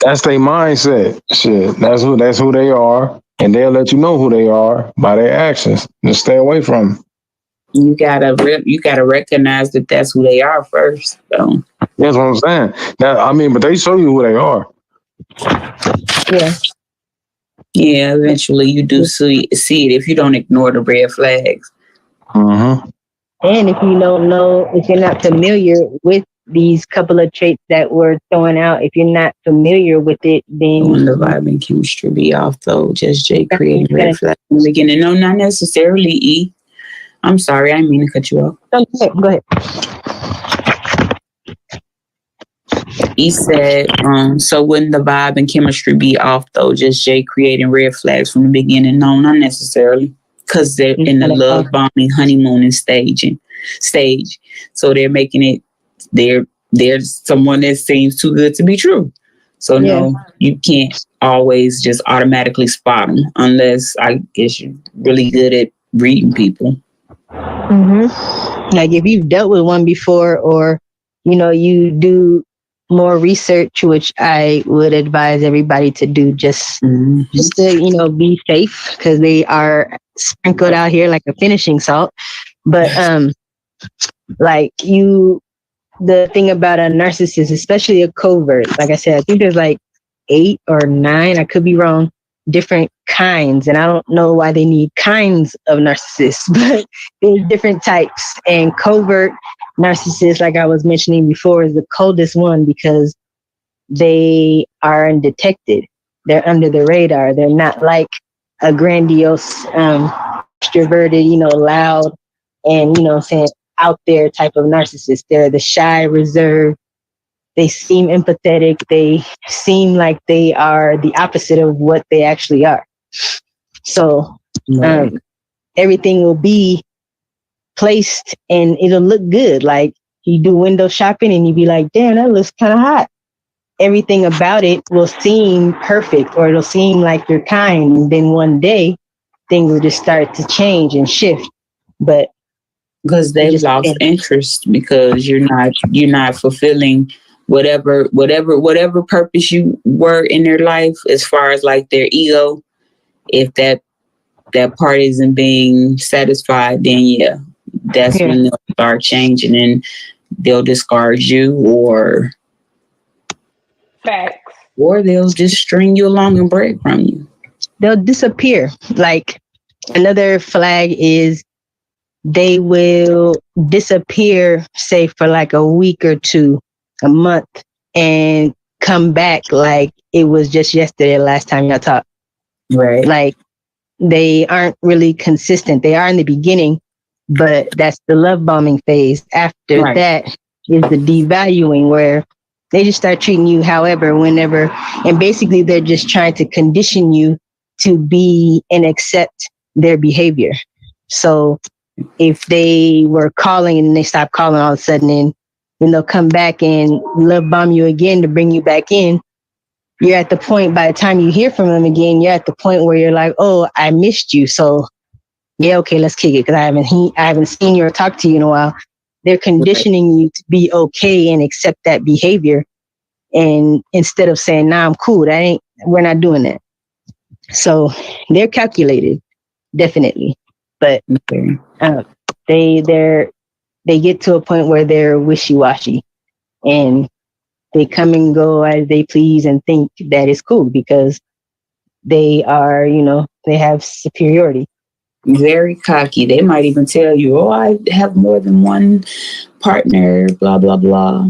That's their mindset. Shit, that's who they are, and they'll let you know who they are by their actions. Just stay away from them. You gotta recognize that that's who they are first. So. That's what I'm saying. But they show you who they are. Yeah. Yeah, eventually you do see it if you don't ignore the red flags. Mm-hmm. And if you don't know, if you're not familiar with these couple of traits that we're throwing out, if you're not familiar with it, then when the vibe and chemistry be off, though, just Jay creating red flags in the beginning. No, not necessarily E. I'm sorry, I didn't mean to cut you off. Go ahead. He said, so wouldn't the vibe and chemistry be off though? Just Jay creating red flags from the beginning? No, not necessarily. Because they're in the love bombing honeymooning stage. So they're making it, there's someone that seems too good to be true. So no, you can't always just automatically spot them unless I guess you're really good at reading people. Mm-hmm. Like if you've dealt with one before, or you do more research, which I would advise everybody to do, just to be safe, because they are sprinkled out here like a finishing salt. But like the thing about a narcissist, especially a covert, like I said, I think there's like 8 or 9, I could be wrong, different kinds. And I don't know why they need kinds of narcissists, but there's different types. And covert narcissists, like I was mentioning before, is the coldest one because they are undetected. They're under the radar. They're not like a grandiose, extroverted, loud, and, saying out there type of narcissist. They're the shy, reserved. They seem empathetic. They seem like they are the opposite of what they actually are. So everything will be placed and it'll look good. Like you do window shopping and you be like, damn, that looks kind of hot. Everything about it will seem perfect, or it'll seem like you're kind. And then one day things will just start to change and shift. But because they've lost interest, because you're not fulfilling whatever purpose you were in their life, as far as like their ego. If that part isn't being satisfied, then that's when they'll start changing and they'll discard you, or facts, or they'll just string you along and break from you. They'll disappear. Like another flag is they will disappear, say for like a week or 2, a month, and come back like it was just yesterday, last time y'all talked. Right. Like they aren't really consistent. They are in the beginning, but that's the love bombing phase. After that is the devaluing, where they just start treating you however, whenever, and basically they're just trying to condition you to be and accept their behavior. So if they were calling and they stop calling all of a sudden, and then they'll come back and love bomb you again to bring you back in, you're at the point, by the time you hear from them again, you're at the point where you're like, oh, I missed you. So yeah, okay, let's kick it, because I haven't seen you or talked to you in a while. They're conditioning you to be okay and accept that behavior. And instead of saying, nah, I'm cool, we're not doing that. So they're calculated, definitely. But they get to a point where they're wishy-washy, and they come and go as they please and think that is cool because they are, they have superiority. Very cocky. They might even tell you, oh, I have more than one partner, blah, blah, blah.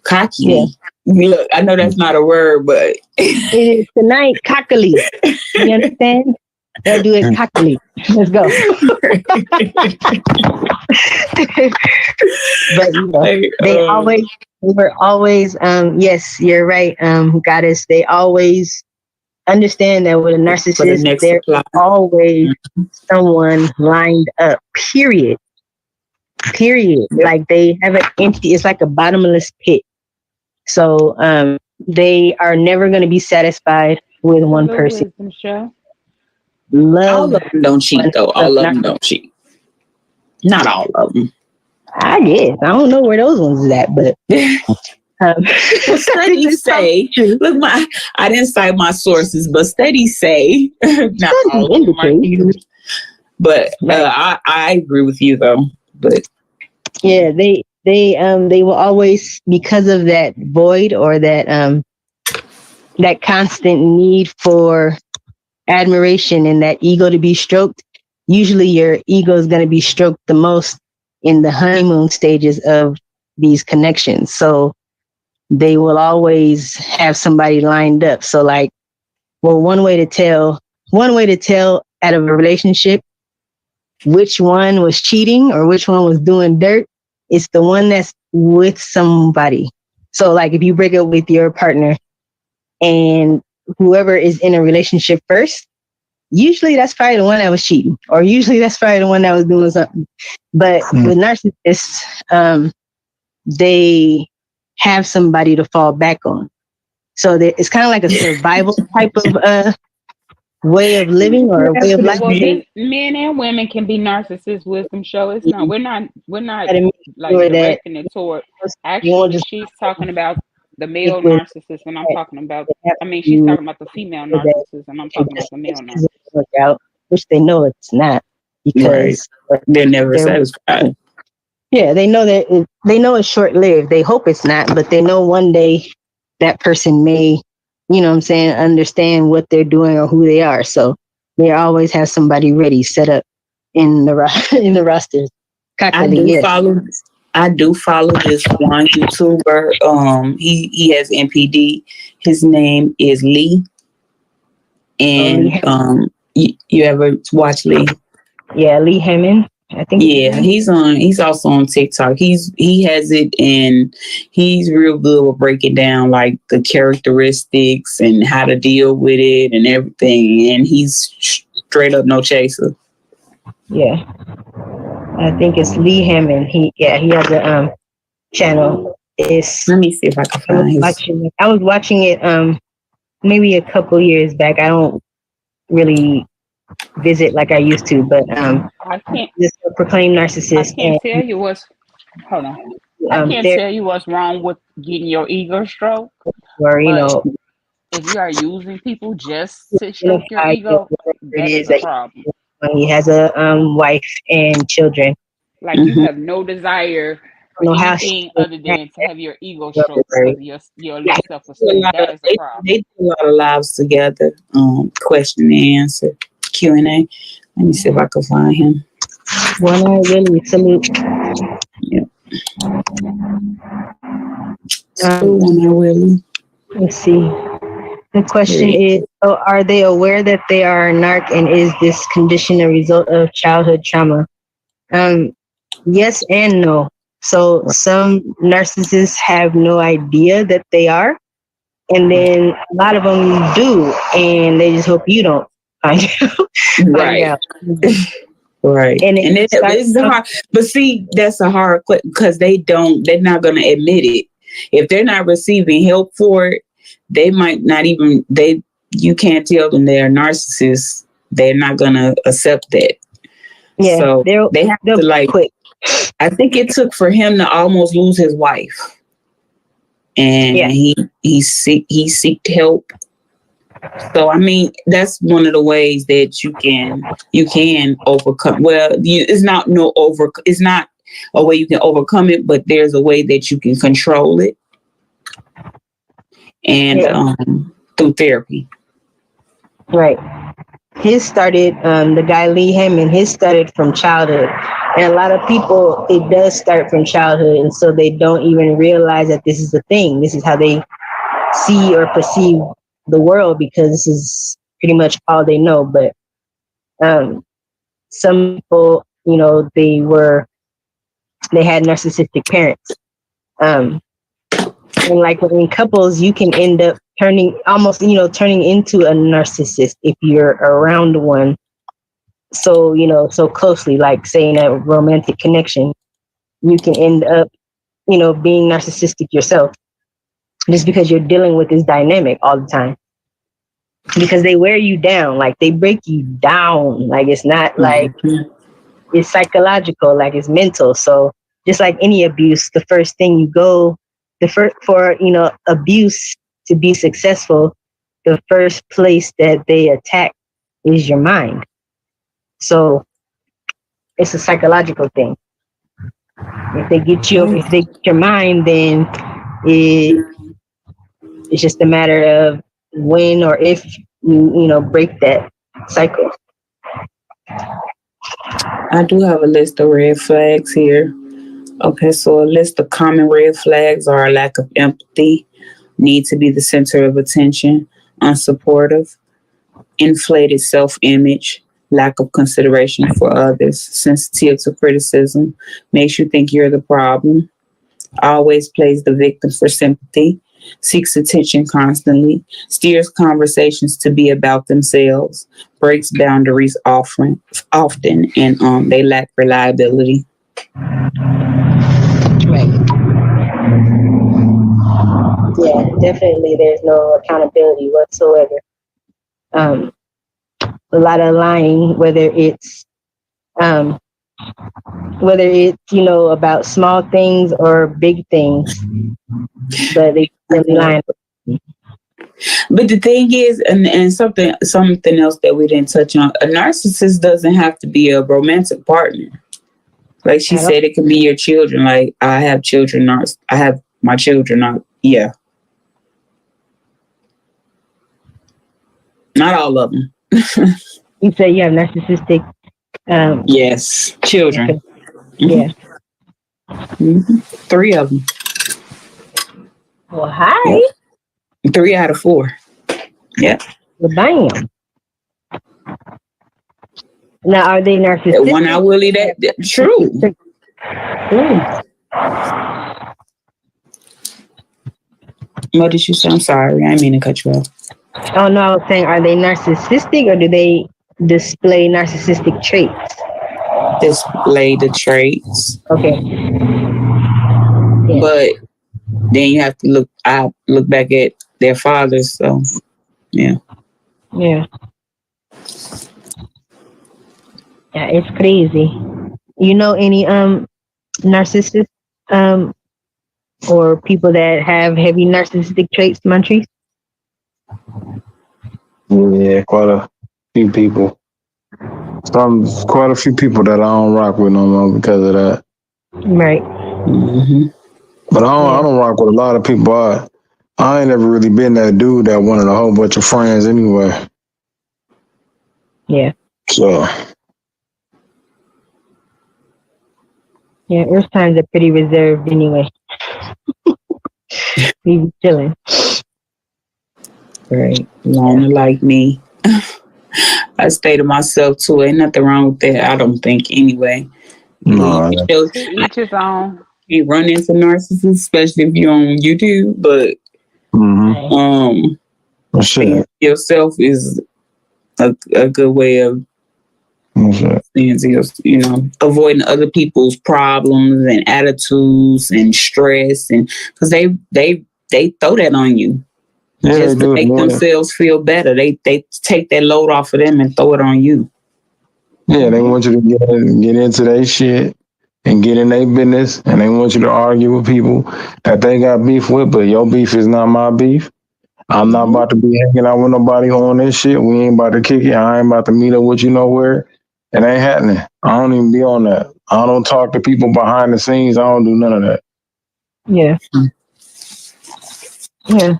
Cocky. Yeah. Look, I know that's not a word, but it is tonight, cockily. You understand? They'll do it cockily. Let's go. But we're always, yes, you're right, Goddess. They always understand that with a narcissist, there's always someone lined up. Period. Yep. Like they have an empty. It's like a bottomless pit. So they are never going to be satisfied with one person. All of them don't cheat, though. All of them don't cheat. Not all of them. I guess. I don't know where those ones is at, but studies say, look, I didn't cite my sources, but studies say not all of them are cheaters. But I agree with you, though. But yeah, they will always, because of that void or that constant need for admiration and that ego to be stroked. Usually your ego is going to be stroked the most in the honeymoon stages of these connections. So they will always have somebody lined up. So like, well, one way to tell out of a relationship which one was cheating or which one was doing dirt, it's the one that's with somebody. So like if you break up with your partner and whoever is in a relationship first, usually that's probably the one that was cheating, or usually that's probably the one that was doing something. But with narcissists, they have somebody to fall back on. So it's kind of like a survival type of way of living or a way of life. Well, then men and women can be narcissists. Wisdom show. It's not. We're not like Sure that directing it toward. you won't Actually, just she's talking about the stick male with narcissist, and I'm talking about. that I mean, she's you talking about the female that narcissist, and I'm it talking about just the male doesn't narcissist. work out, which they know it's not because They're never they're satisfied. yeah, they know that they know it's short lived. They hope it's not, but they know one day that person may, you know what I'm saying, understand what they're doing or who they are. So they always have somebody ready set up in the in the roster. I do follow this one YouTuber. He has NPD. His name is Lee. And you ever watch Lee? Yeah, Lee Hammond. I think. Yeah, he's also on TikTok. He has it, and he's real good with breaking down like the characteristics and how to deal with it and everything. And he's straight up no chaser. Yeah, I think it's Lee Hammond. He has a channel. Let me see if I can find his. I was watching it maybe a couple years back. I don't really visit like I used to, but I can't. this proclaimed narcissist. I can't tell you what's. Hold on. I can't there tell you what's wrong with getting your ego stroked, or but if you are using people just to stroke your identify ego, it that is is a that problem. he has a wife and children. Like you have no desire for know how anything other than to have your ego stroked because of your low self esteem. That is a problem. They do a lot of lives together. Question and answer, Q&A. Let me see if I can find him. One Eye Willie, salute. Yeah. One Eye Willie. Let's see. The question is, so are they aware that they are a narc, and is this condition a result of childhood trauma? Yes and no. So some narcissists have no idea that they are, and then a lot of them do, and they just hope you don't find out. Right. And it's hard. But see, that's a hard question because they're not going to admit it. If they're not receiving help for it, they might not even, you can't tell them they're narcissists. They're not going to accept that. Yeah. So they have to like quit. I think it took for him to almost lose his wife. And he seeked help. So I mean, that's one of the ways that you can overcome. Well, it's not a way you can overcome it, but there's a way that you can control it, and through therapy. Right. His started the guy Lee Hammond. His started from childhood, and a lot of people it does start from childhood, and so they don't even realize that this is a thing. This is how they see or perceive the world because this is pretty much all they know. But some people, they had narcissistic parents. And like in couples, you can end up turning into a narcissist if you're around one. So, so closely, like saying a romantic connection, you can end up, being narcissistic yourself. Just because you're dealing with this dynamic all the time. Because they wear you down, like they break you down. Like it's not like it's psychological, like it's mental. So just like any abuse, the first thing for abuse to be successful, the first place that they attack is your mind. So it's a psychological thing. If they get your mind, then it's just a matter of when or if you break that cycle. I do have a list of red flags here. Okay, so a list of common red flags are a lack of empathy, need to be the center of attention, unsupportive, inflated self-image, lack of consideration for others, sensitive to criticism, makes you think you're the problem, always plays the victim for sympathy, seeks attention constantly, steers conversations to be about themselves, breaks boundaries often, and they lack reliability. Right. Yeah, definitely. There's no accountability whatsoever. A lot of lying, um, whether it's about small things or big things, but they really lying. But the thing is, and something else that we didn't touch on, a narcissist doesn't have to be a romantic partner. Like she said, it can be your children. Like I have children, I have my children. Yeah, not all of them. You say you have narcissistic. Yes, children. Yeah. Mm-hmm. 3 of them. Well, hi. Yep. 3 out of 4. Yeah. Well, damn. Now, are they narcissistic? One I will eat that. True. What did you say? I'm sorry. I didn't mean to cut you off. Oh, no. I was saying, are they narcissistic or do they display narcissistic traits? Display the traits. Okay. Yeah. But then you have to look back at their fathers. So, yeah. Yeah. Yeah, it's crazy. You know any narcissists or people that have heavy narcissistic traits, Montrese? Yeah, quite a few people. Quite a few people that I don't rock with no more because of that. Right. Mm-hmm. But I don't rock with a lot of people. I ain't never really been that dude that wanted a whole bunch of friends anyway. Yeah. So. Yeah, Earth times are pretty reserved anyway. We be chilling. Right. Loner like me. I stay to myself too. Ain't nothing wrong with that, I don't think, anyway. No. Each his own. You run into narcissists, especially if you're on YouTube, but yourself is a good way of avoiding other people's problems and attitudes and stress, and because they throw that on you just to make themselves feel better. They take that load off of them and throw it on you. Yeah, they want you to get into their shit and get in their business, and they want you to argue with people that they got beef with, but your beef is not my beef. I'm not about to be hanging out with nobody on this shit. We ain't about to kick it. I ain't about to meet up with you nowhere. It ain't happening. I don't even be on that. I don't talk to people behind the scenes. I don't do none of that. Yeah. Yeah.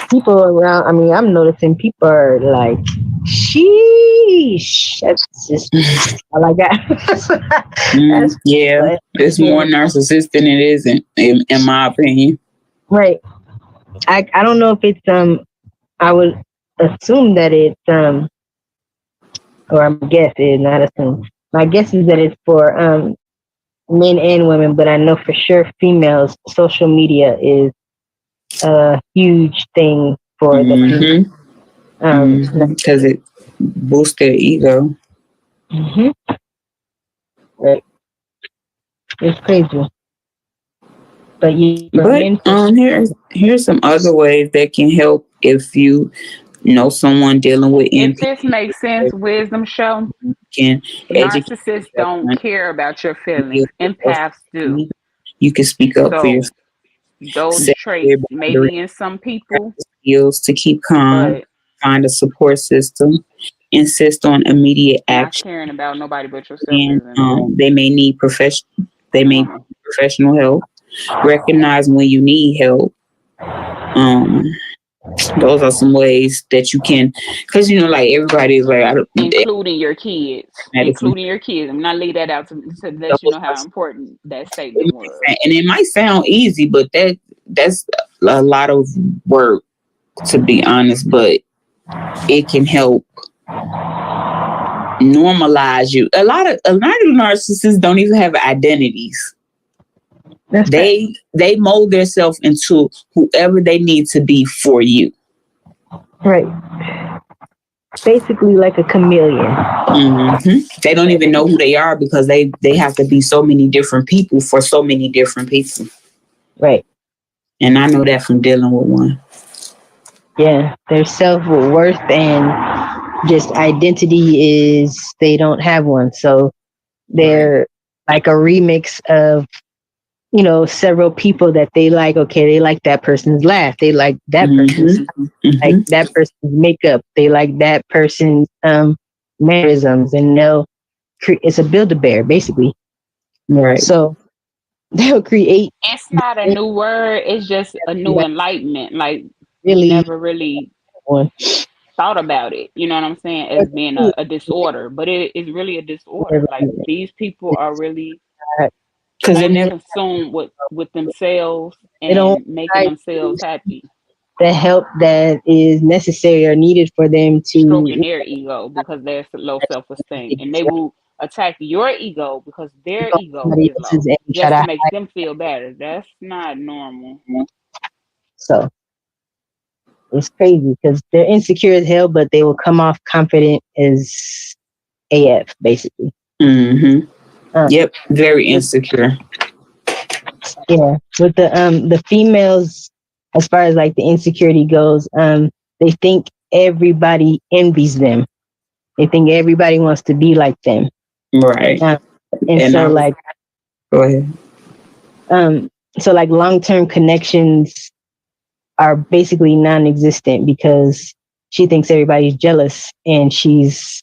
People around, I'm noticing people are like, sheesh. That's just all I got. It's more narcissistic than it isn't, in my opinion. Right. I don't know if it's I would assume that it's or I'm guessing, not assume. My guess is that it's for men and women, but I know for sure females. Social media is a huge thing for the females. Because it boosts their ego. Right. It's crazy. But here's some other ways that can help if you know someone dealing with if this makes sense. Wisdom show. Narcissists don't care about your feelings. Empaths do. You can speak up for yourself. Those traits may be in some people. Skills to keep calm. Find a support system. Insist on immediate action. Not caring about nobody but yourself. And they may need professional help. Recognize when you need help. Those are some ways that you can, because like everybody is like, including your kids. Including your kids. I'm not leave that out to let you know how important that statement was. And it might sound easy, but that's a lot of work, to be honest. But it can help normalize you. A lot of narcissists don't even have identities. They mold themselves into whoever they need to be for you. Right. Basically like a chameleon. Mm-hmm. They don't even know who they are because they have to be so many different people for so many different people. Right. And I know that from dealing with one. Yeah. Their self-worth and just identity is they don't have one. So they're like a remix of, several people that they like. Okay, they like that person's laugh. They like that person's like that person's makeup. They like that person's mannerisms, and it's a Build-A-Bear basically. Right. So they'll create. It's not a new word. It's just a new enlightenment. Like Really, never really thought about it. You know what I'm saying? As being a disorder, but it is really a disorder. Like these people are really only consumed with themselves they don't and making themselves happy. the help that is necessary or needed for them to Stroking their ego because they're low self-esteem, and they will attack your ego because their ego is low just to make them feel better. That's not normal. So it's crazy because they're insecure as hell, but they will come off confident as AF, basically. Mm-hmm. Yep, very insecure. Yeah, with the females, as far as like the insecurity goes, they think everybody envies them. They think everybody wants to be like them. Right. And so like, go ahead. So like long-term connections are basically non-existent because she thinks everybody's jealous and she's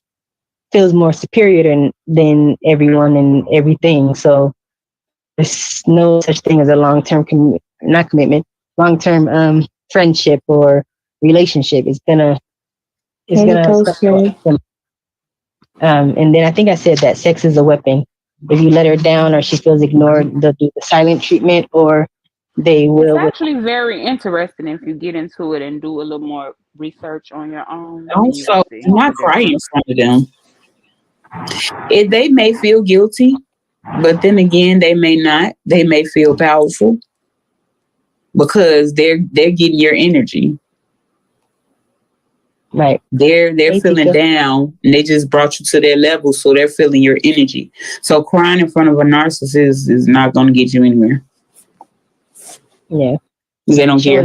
feels more superior than everyone and everything. So there's no such thing as a long-term long-term friendship or relationship. It's gonna and then I think I said that sex is a weapon. If you let her down or she feels ignored, they'll do the silent treatment, or they will. It's actually very interesting if you get into it and do a little more research on your own. Also, do not cry in front of them. They may feel guilty, but then again, they may not. They may feel powerful because they're getting your energy. Right. They're feeling down and they just brought you to their level, so they're feeling your energy. So crying in front of a narcissist is not going to get you anywhere. Yeah. They don't care.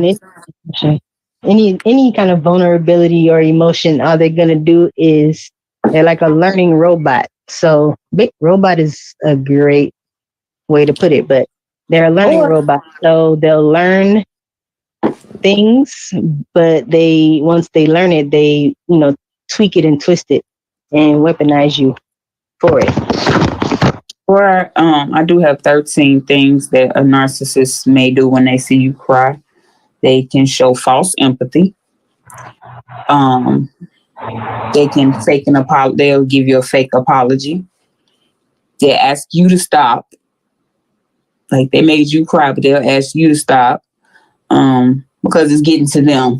Any kind of vulnerability or emotion, all they're going to do is they're like a learning robot. So big robot is a great way to put it, but they're a learning robot. So they'll learn things, but once they learn it, they tweak it and twist it and weaponize you for it. Or I do have 13 things that a narcissist may do when they see you cry. They can show false empathy. They can fake an apology. They'll give you a fake apology. They ask you to stop. Like they made you cry, but they'll ask you to stop because it's getting to them.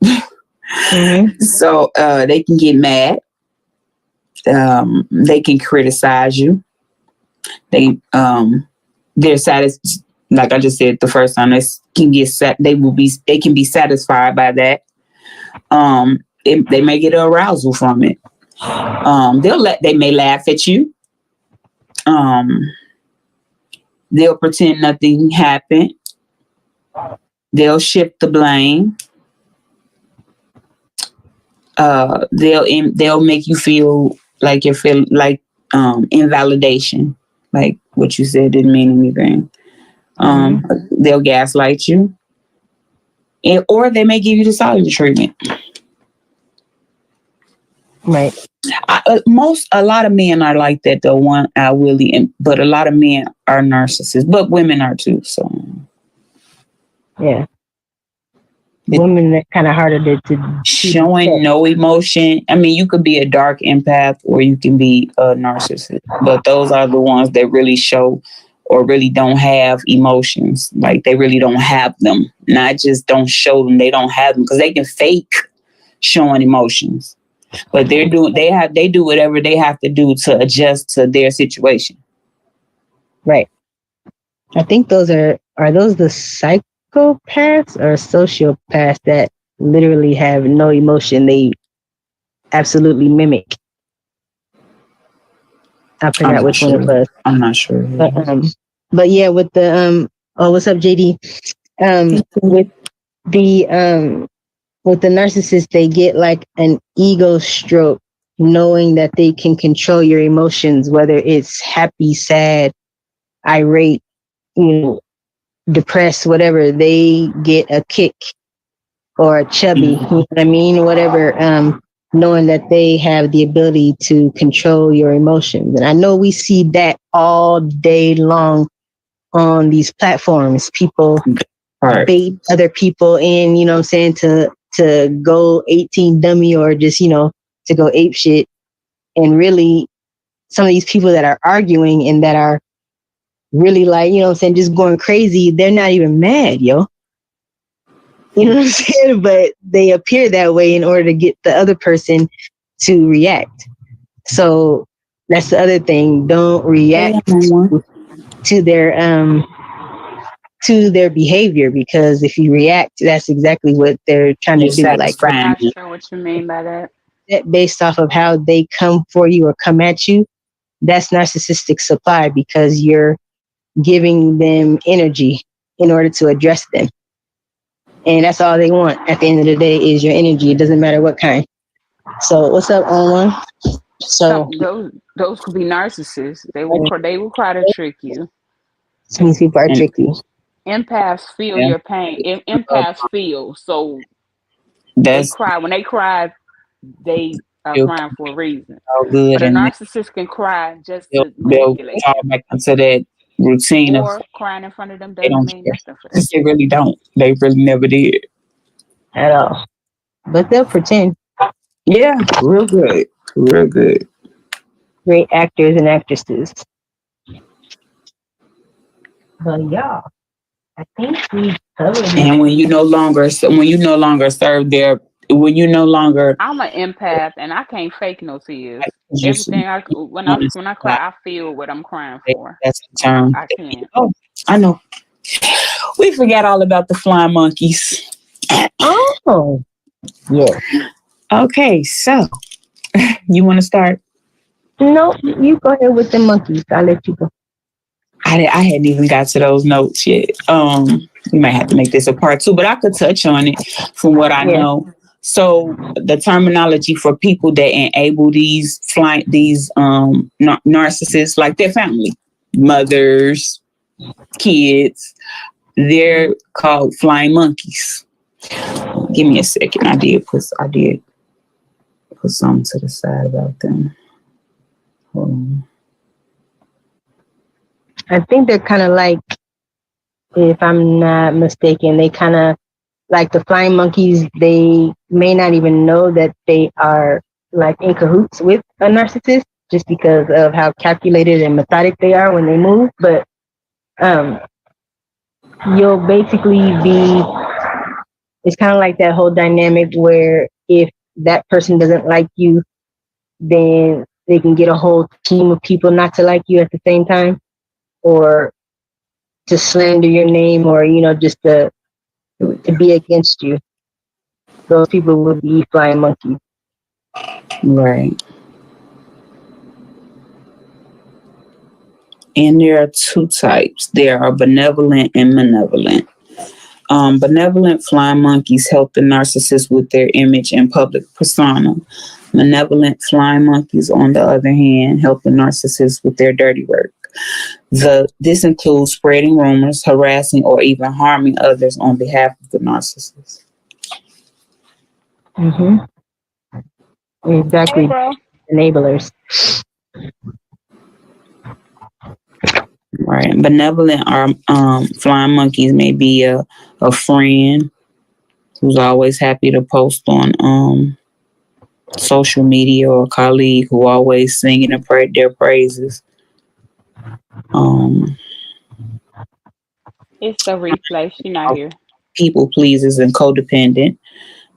Mm-hmm. So they can get mad. They can criticize you. They're satisfied. Like I just said the first time, they can be satisfied by that. They may get an arousal from it. They may laugh at you. They'll pretend nothing happened. They'll shift the blame. They'll make you feel like you're feeling like invalidation, like what you said didn't mean anything. They'll gaslight you, or they may give you the silent treatment. Right. A lot of men are like that though. But a lot of men are narcissists, but women are too. So yeah, women are kind of harder to showing no emotion. I mean, you could be a dark empath or you can be a narcissist, but those are the ones that really show or really don't have emotions. Like they really don't have them. Not just don't show them, they don't have them because they can fake showing emotions. But they do whatever they have to do to adjust to their situation. Right. I think those are those the psychopaths or sociopaths that literally have no emotion? They absolutely mimic. I forgot which one it was. I'm not sure. But yeah, with the oh, what's up, JD? With the narcissist, they get like an ego stroke, knowing that they can control your emotions, whether it's happy, sad, irate, depressed, whatever. They get a kick or a chubby, you know what I mean? Whatever, knowing that they have the ability to control your emotions. And I know we see that all day long on these platforms. People bait other people in, you know what I'm saying, to go 18 dummy or just, to go ape shit. And really, some of these people that are arguing and that are really like, you know what I'm saying, just going crazy, they're not even mad, yo. You know what I'm saying? But they appear that way in order to get the other person to react. So that's the other thing. Don't react to their behavior, because if you react, that's exactly what they're trying to do. Like, I'm not sure what you mean by that. Based off of how they come for you or come at you, that's narcissistic supply, because you're giving them energy in order to address them. And that's all they want at the end of the day is your energy. It doesn't matter what kind. So what's up, on one? So those could be narcissists. They will try to trick you. Some people are tricky. Empaths feel your pain. Empaths feel, so they cry. When they cry, they are crying for a reason. But a narcissist can cry just to manipulate fall back into that routine or crying in front of them doesn't mean nothing for them. They really don't. They really never did at all. But they'll pretend. Yeah, real good. Real good. Great actors and actresses. But yeah, I think we covered it. And when you no longer serve their, when you no longer, I'm an empath and I can't fake no tears. Everything when I cry, I feel what I'm crying for. That's the term. I can't. Oh, I know. We forgot all about the flying monkeys. Oh, yeah. Okay, so you want to start? No, you go ahead with the monkeys. I'll let you go. I hadn't even got to those notes yet. We might have to make this a part 2, but I could touch on it from what I know. So the terminology for people that enable these narcissists, like their family, mothers, kids, they're called flying monkeys. Give me a second. I did put something to the side about them. Hold on. I think they're kind of like, if I'm not mistaken, they kind of like the flying monkeys. They may not even know that they are like in cahoots with a narcissist, just because of how calculated and methodic they are when they move. But you'll basically be, it's kind of like that whole dynamic where if that person doesn't like you, then they can get a whole team of people not to like you at the same time, or to slander your name, or just to be against you. Those people would be flying monkeys. Right. And there are 2 types. There are benevolent and malevolent. Benevolent flying monkeys help the narcissist with their image and public persona. Malevolent flying monkeys, on the other hand, help the narcissist with their dirty work. This includes spreading rumors, harassing, or even harming others on behalf of the narcissist. Mm-hmm. Exactly. Hey, enablers. Right. Benevolent flying monkeys may be a friend who's always happy to post on social media, or a colleague who always singing their praises. It's the replay. She's not here. People pleasers and codependent.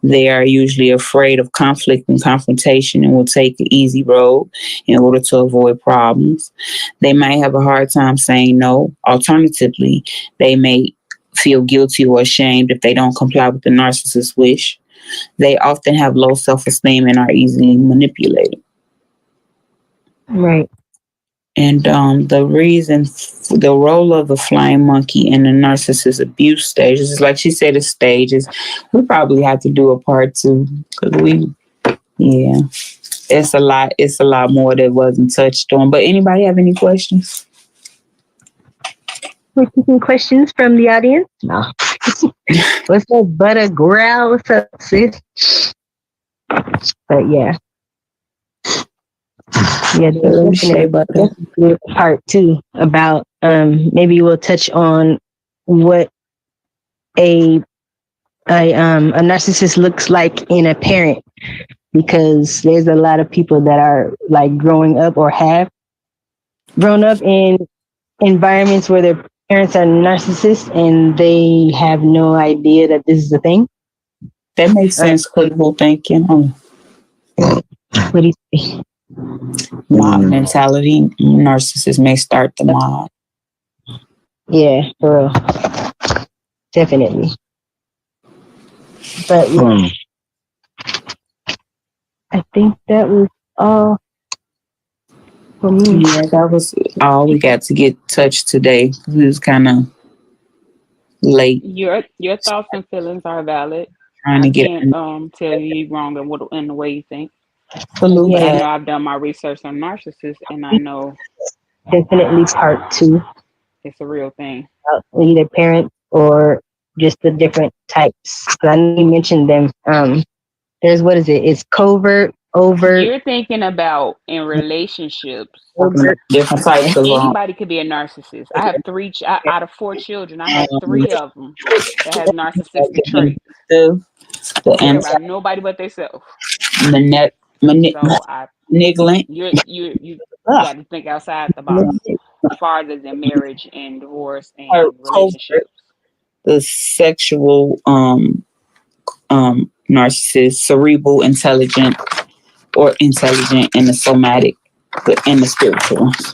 They are usually afraid of conflict and confrontation and will take the easy road in order to avoid problems. They may have a hard time saying no. Alternatively, they may feel guilty or ashamed if they don't comply with the narcissist's wish. They often have low self esteem and are easily manipulated. Right. And the role of the flying monkey in the narcissist abuse stages is like she said, the stages. We probably have to do a part two because it's a lot. It's a lot more that wasn't touched on. But anybody have any questions? We're taking questions from the audience. No. What's up, Butter Growl? What's up, sis? But yeah. Yeah, definitely part two about maybe we'll touch on what a narcissist looks like in a parent, because there's a lot of people that are like growing up or have grown up in environments where their parents are narcissists and they have no idea that this is a thing. That makes sense. Critical thinking. What do you think? Mob mentality. Narcissists may start the mob. Yeah, for real. Definitely. But yeah, I think that was all for me. Yeah, that was all we got to get touched today. It was kind of late. Your thoughts and feelings are valid. Trying to I get can't tell you you're wrong in the way you think. Salute But I know that. I've done my research on narcissists, and I know Definitely part two it's a real thing. about either parents or just the different types. 'Cause I know you mentioned them. There's what is it? It's covert, overt, You're thinking about in relationships. Different types of Anybody could be a narcissist. I have out of 4 children. I have 3 of them that have narcissistic traits. the Don't care about nobody but themselves. So niggling. you got to think outside the box, farther than marriage and divorce and relationships. The sexual narcissist, cerebral, intelligent, and the somatic, and the spiritual ones.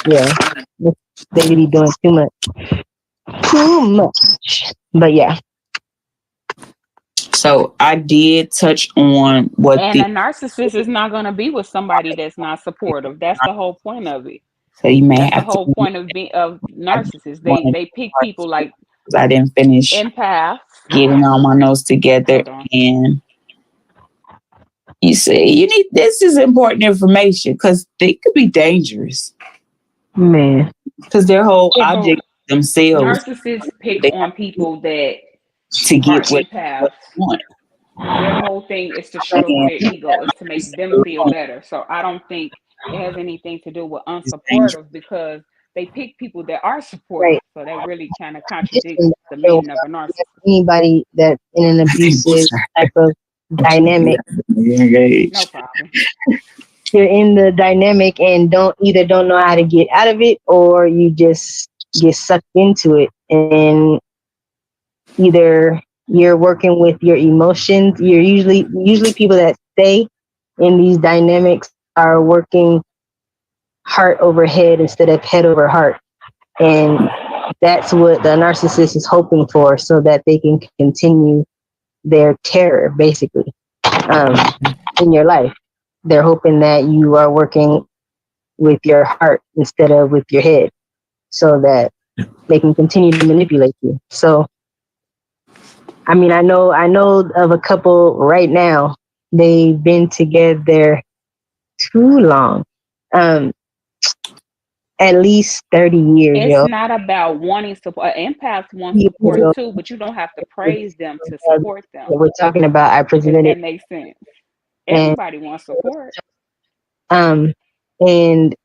Yeah, they be doing too much. But yeah. So I did touch on what a narcissist is not going to be with somebody that's not supportive. That's the whole point of it. So you may That's have the whole point of narcissists. They pick people like I didn't finish empaths. Getting all my notes together, and you say you need this is important information because they could be dangerous, man. Because their whole object themselves. Narcissists pick on people that to get what empaths. Want. Their whole thing is to stroke their ego, is to make them feel better. So I don't think it has anything to do with unsupportive, because they pick people that are supportive. Right. So that really kind of contradicts the meaning of a narcissist. Anybody that's in an abusive type of dynamic. No problem. You're in the dynamic and don't know how to get out of it, or you just get sucked into it, and either you're working with your emotions. You're usually people that stay in these dynamics are working heart over head instead of head over heart. And that's what the narcissist is hoping for, so that they can continue their terror, basically, in your life. They're hoping that you are working with your heart instead of with your head, so that they can continue to manipulate you. So, I mean, I know of a couple right now. They've been together too long. At least 30 years. It's not about wanting support. Empaths want support too, but you don't have to praise them to support them. We're talking about I presented. That makes sense. Everybody wants support. And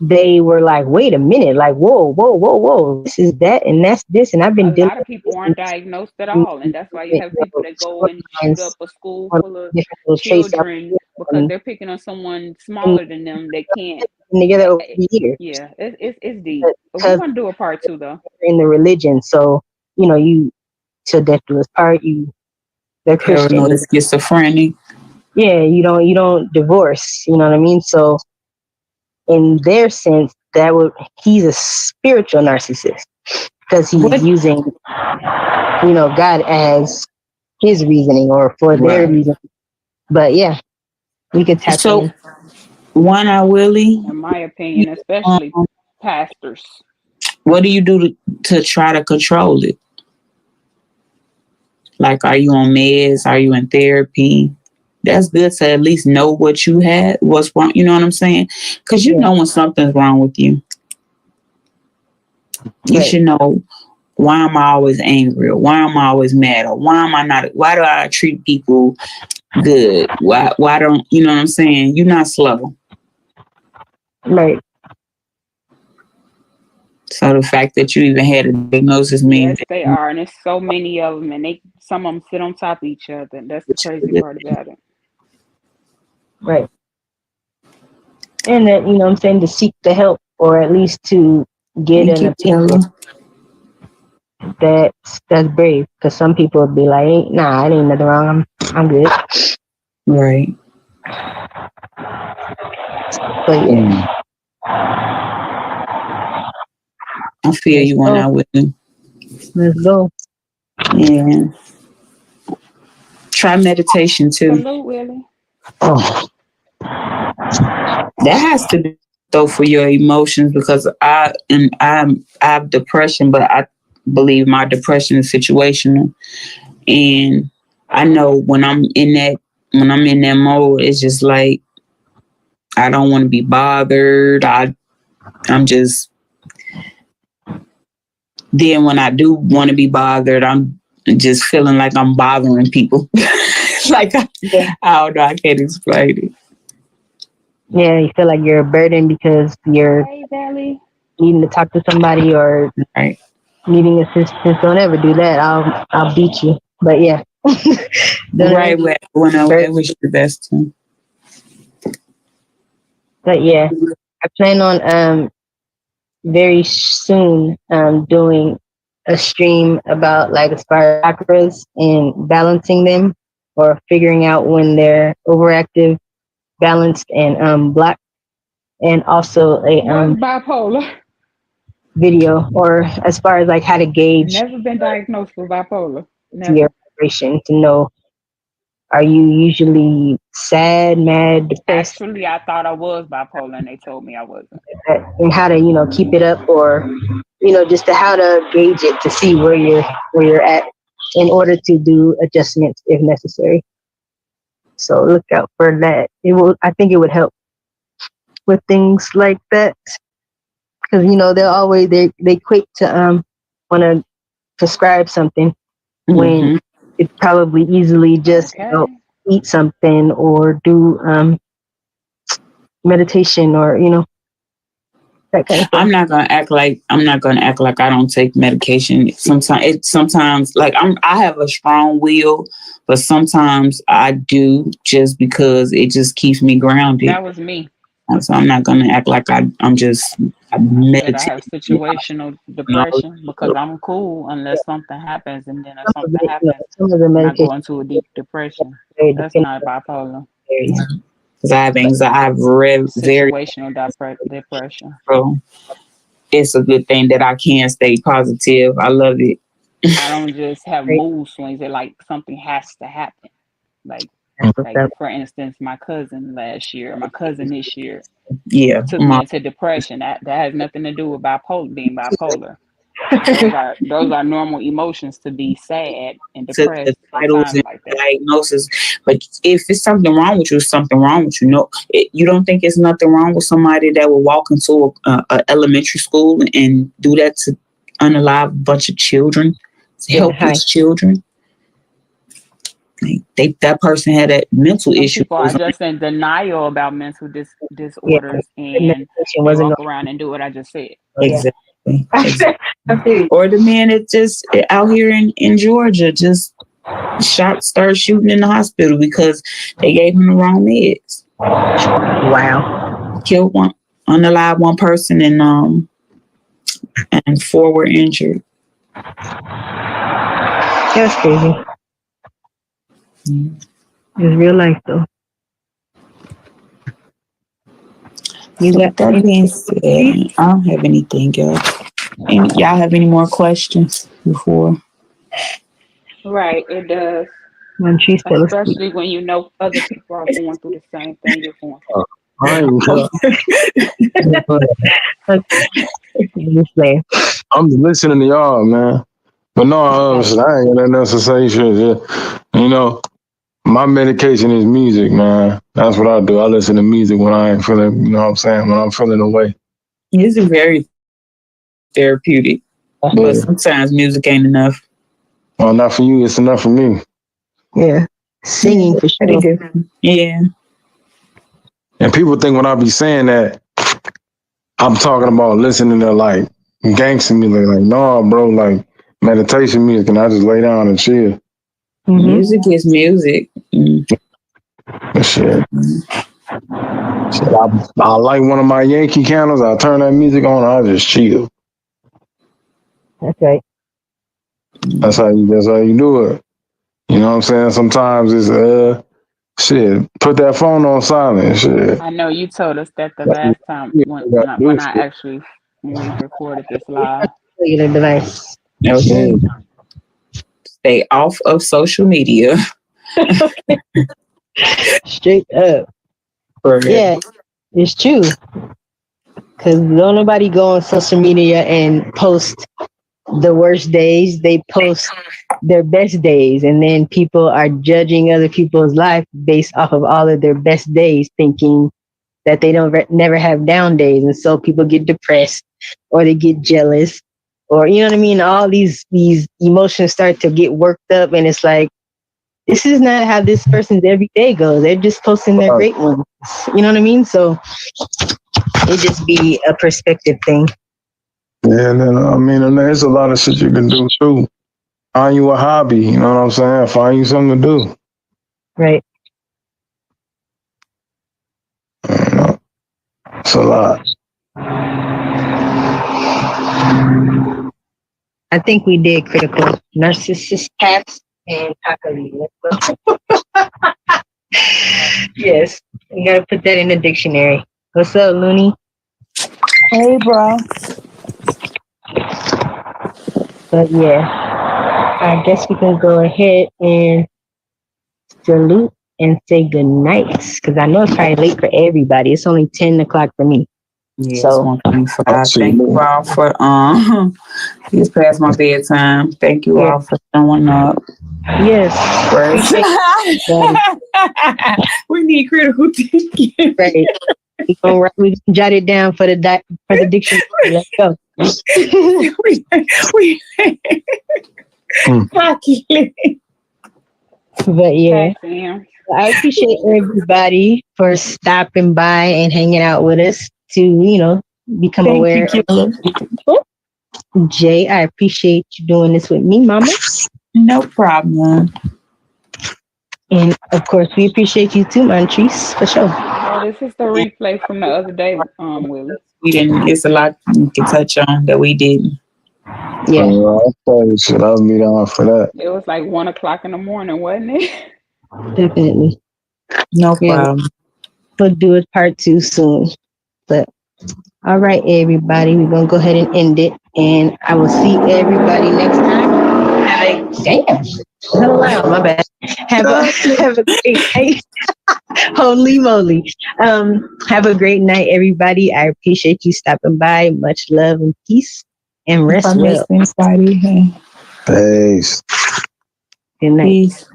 they were like, wait a minute, like, whoa. This is that and that's this. And I've been a lot of people aren't diagnosed at all. And that's why you have people that go and shoot up a school full of children because they're picking on someone smaller than them. They can't. Together over the years. Yeah, it's deep. But we want to do a part two, though. In the religion. So, you till death do us part, you they're Christian. Paranoid schizophrenic. Yeah, you don't divorce. You know what I mean? So in their sense, he's a spiritual narcissist because he's using, God as his reasoning or for their reason. But yeah, we could tap in. One Eye Willie, in my opinion, especially pastors. What do you do to try to control it? Like, are you on meds? Are you in therapy? That's good to at least know what you had, what's wrong. You know what I'm saying? Because you know when something's wrong with you. You should know, why am I always angry? Or why am I always mad? Or why do I treat people good? Why don't, you know what I'm saying? You're not slow. Right. So the fact that you even had a diagnosis means yes, they are, and there's so many of them, and some of them sit on top of each other. That's the crazy part about it. Right. And that, you know what I'm saying, to seek the help or at least to get an opinion. That's brave, because some people would be like, nah, it ain't nothing wrong. I'm good. Right. But yeah. I feel you when I with you. Let's go. Yeah. Try meditation too. Salute, Willie. Oh. That has to be though for your emotions, because I have depression, but I believe my depression is situational. And I know when I'm in that mode, it's just like I don't want to be bothered. I'm just, then when I do want to be bothered, I'm just feeling like I'm bothering people. Like I don't know, I can't explain it. Yeah, you feel like you're a burden because you're needing to talk to somebody or needing assistance. Don't ever do that. I'll beat you. But yeah. Right, when I wish the best to. But yeah, I plan on very soon doing a stream about like as far as chakras and balancing them or figuring out when they're overactive, balanced, and blocked, and also a bipolar video or as far as like how to gauge. Never been diagnosed with bipolar. Never. Your vibration to know, are you usually sad, mad, depressed? Actually, I thought I was bipolar, and they told me I wasn't. And how to keep it up, or just to how to gauge it to see where you're at in order to do adjustments if necessary. So look out for that. I think it would help with things like that, because they'll always they quick to want to prescribe something when it's probably easily just eat something or do meditation or that kind of thing. I'm not gonna act like I don't take medication. Sometimes like I have a strong will, but sometimes I do, just because it just keeps me grounded. That was me. So I'm not gonna act like I'm just meditating. I have situational depression because I'm cool unless something happens, and then if something happens, I go into a deep depression. That's not bipolar. Because I have anxiety. I have very situational depression. So it's a good thing that I can stay positive. I love it. I don't just have mood swings. It like something has to happen. Like for instance, my cousin this year took me into depression. That has nothing to do with being bipolar. Those are normal emotions to be sad and depressed at times like that. Diagnosis, but if it's something wrong with you, it's something wrong with you. You don't think it's nothing wrong with somebody that will walk into a elementary school and do that to unalive a bunch of children, to help these children? That person had a mental issue. People are just in denial about mental disorders and walk around and do what I just said. Exactly. Or the man that just out here in Georgia just started shooting in the hospital because they gave him the wrong meds. Wow. Killed unalived one person, and 4 were injured. That's crazy. It's real life though. You So got with that being said, I don't have anything else. Y'all have any more questions before? Right, it does. when she's still asleep. Especially when you know other people are going through the same thing you're going through. I ain't I'm just listening to y'all, man. But no, I ain't got nothing else to say. Shit. You know, my medication is music, man. That's what I do. I listen to music when I ain't feeling, you know what I'm saying, when I'm feeling away. It's very therapeutic, but sometimes music ain't enough. Well, not for you, it's enough for me. Yeah. Singing for sure. Yeah. And people think when I be saying that, I'm talking about listening to like gangster music. Like, no, bro, like meditation music, and I just lay down and chill. Mm-hmm. Music is music. Shit. I like one of my Yankee candles. I turn that music on. I just chill. Okay. That's how you do it. You know what I'm saying? Sometimes it's shit. Put that phone on silent. Shit. I know you told us that the last time when we recorded this live. Cellular device. Okay. Stay off of social media. Straight up. Yeah, it's true. Because don't nobody go on social media and post the worst days. They post their best days. And then people are judging other people's life based off of all of their best days, thinking that they don't never have down days. And so people get depressed or they get jealous or, you know what I mean? All these emotions start to get worked up. And it's like, this is not how this person's everyday goes. They're just posting their great ones. You know what I mean? So it just be a perspective thing. Yeah, and then, I mean, and there's a lot of shit you can do too. Find you a hobby, you know what I'm saying? Find you something to do. Right. It's a lot. I think we did critical narcissist cats and Takali. Let's go. Yes, you gotta put that in the dictionary. What's up, Looney? Hey, bro. But yeah, I guess we can go ahead and salute and say good night because I know it's probably late for everybody. It's only 10 o'clock for me. Yeah, so it's 1:25. Thank you all for it's past my bedtime. Thank you all for showing up. Yes. We need critical thinking. Right. We jot it down for the dictionary. Let's go. But yeah, I appreciate everybody for stopping by and hanging out with us to, become aware. Jay, I appreciate you doing this with me, Mama. No problem. And of course, we appreciate you too, Montrese, for sure. Oh, this is the replay from the other day, Willie. We didn't. It's a lot we can touch on that we didn't. Yeah. I'll be down for that. It was like 1:00 in the morning, wasn't it? Definitely. No problem. We'll do it part 2 soon. But all right, everybody, we're gonna go ahead and end it, and I will see everybody next time. My bad. Have a great night. Holy moly. Have a great night, everybody. I appreciate you stopping by. Much love and peace, and rest well. Anybody, hey. Peace. Good night. Peace.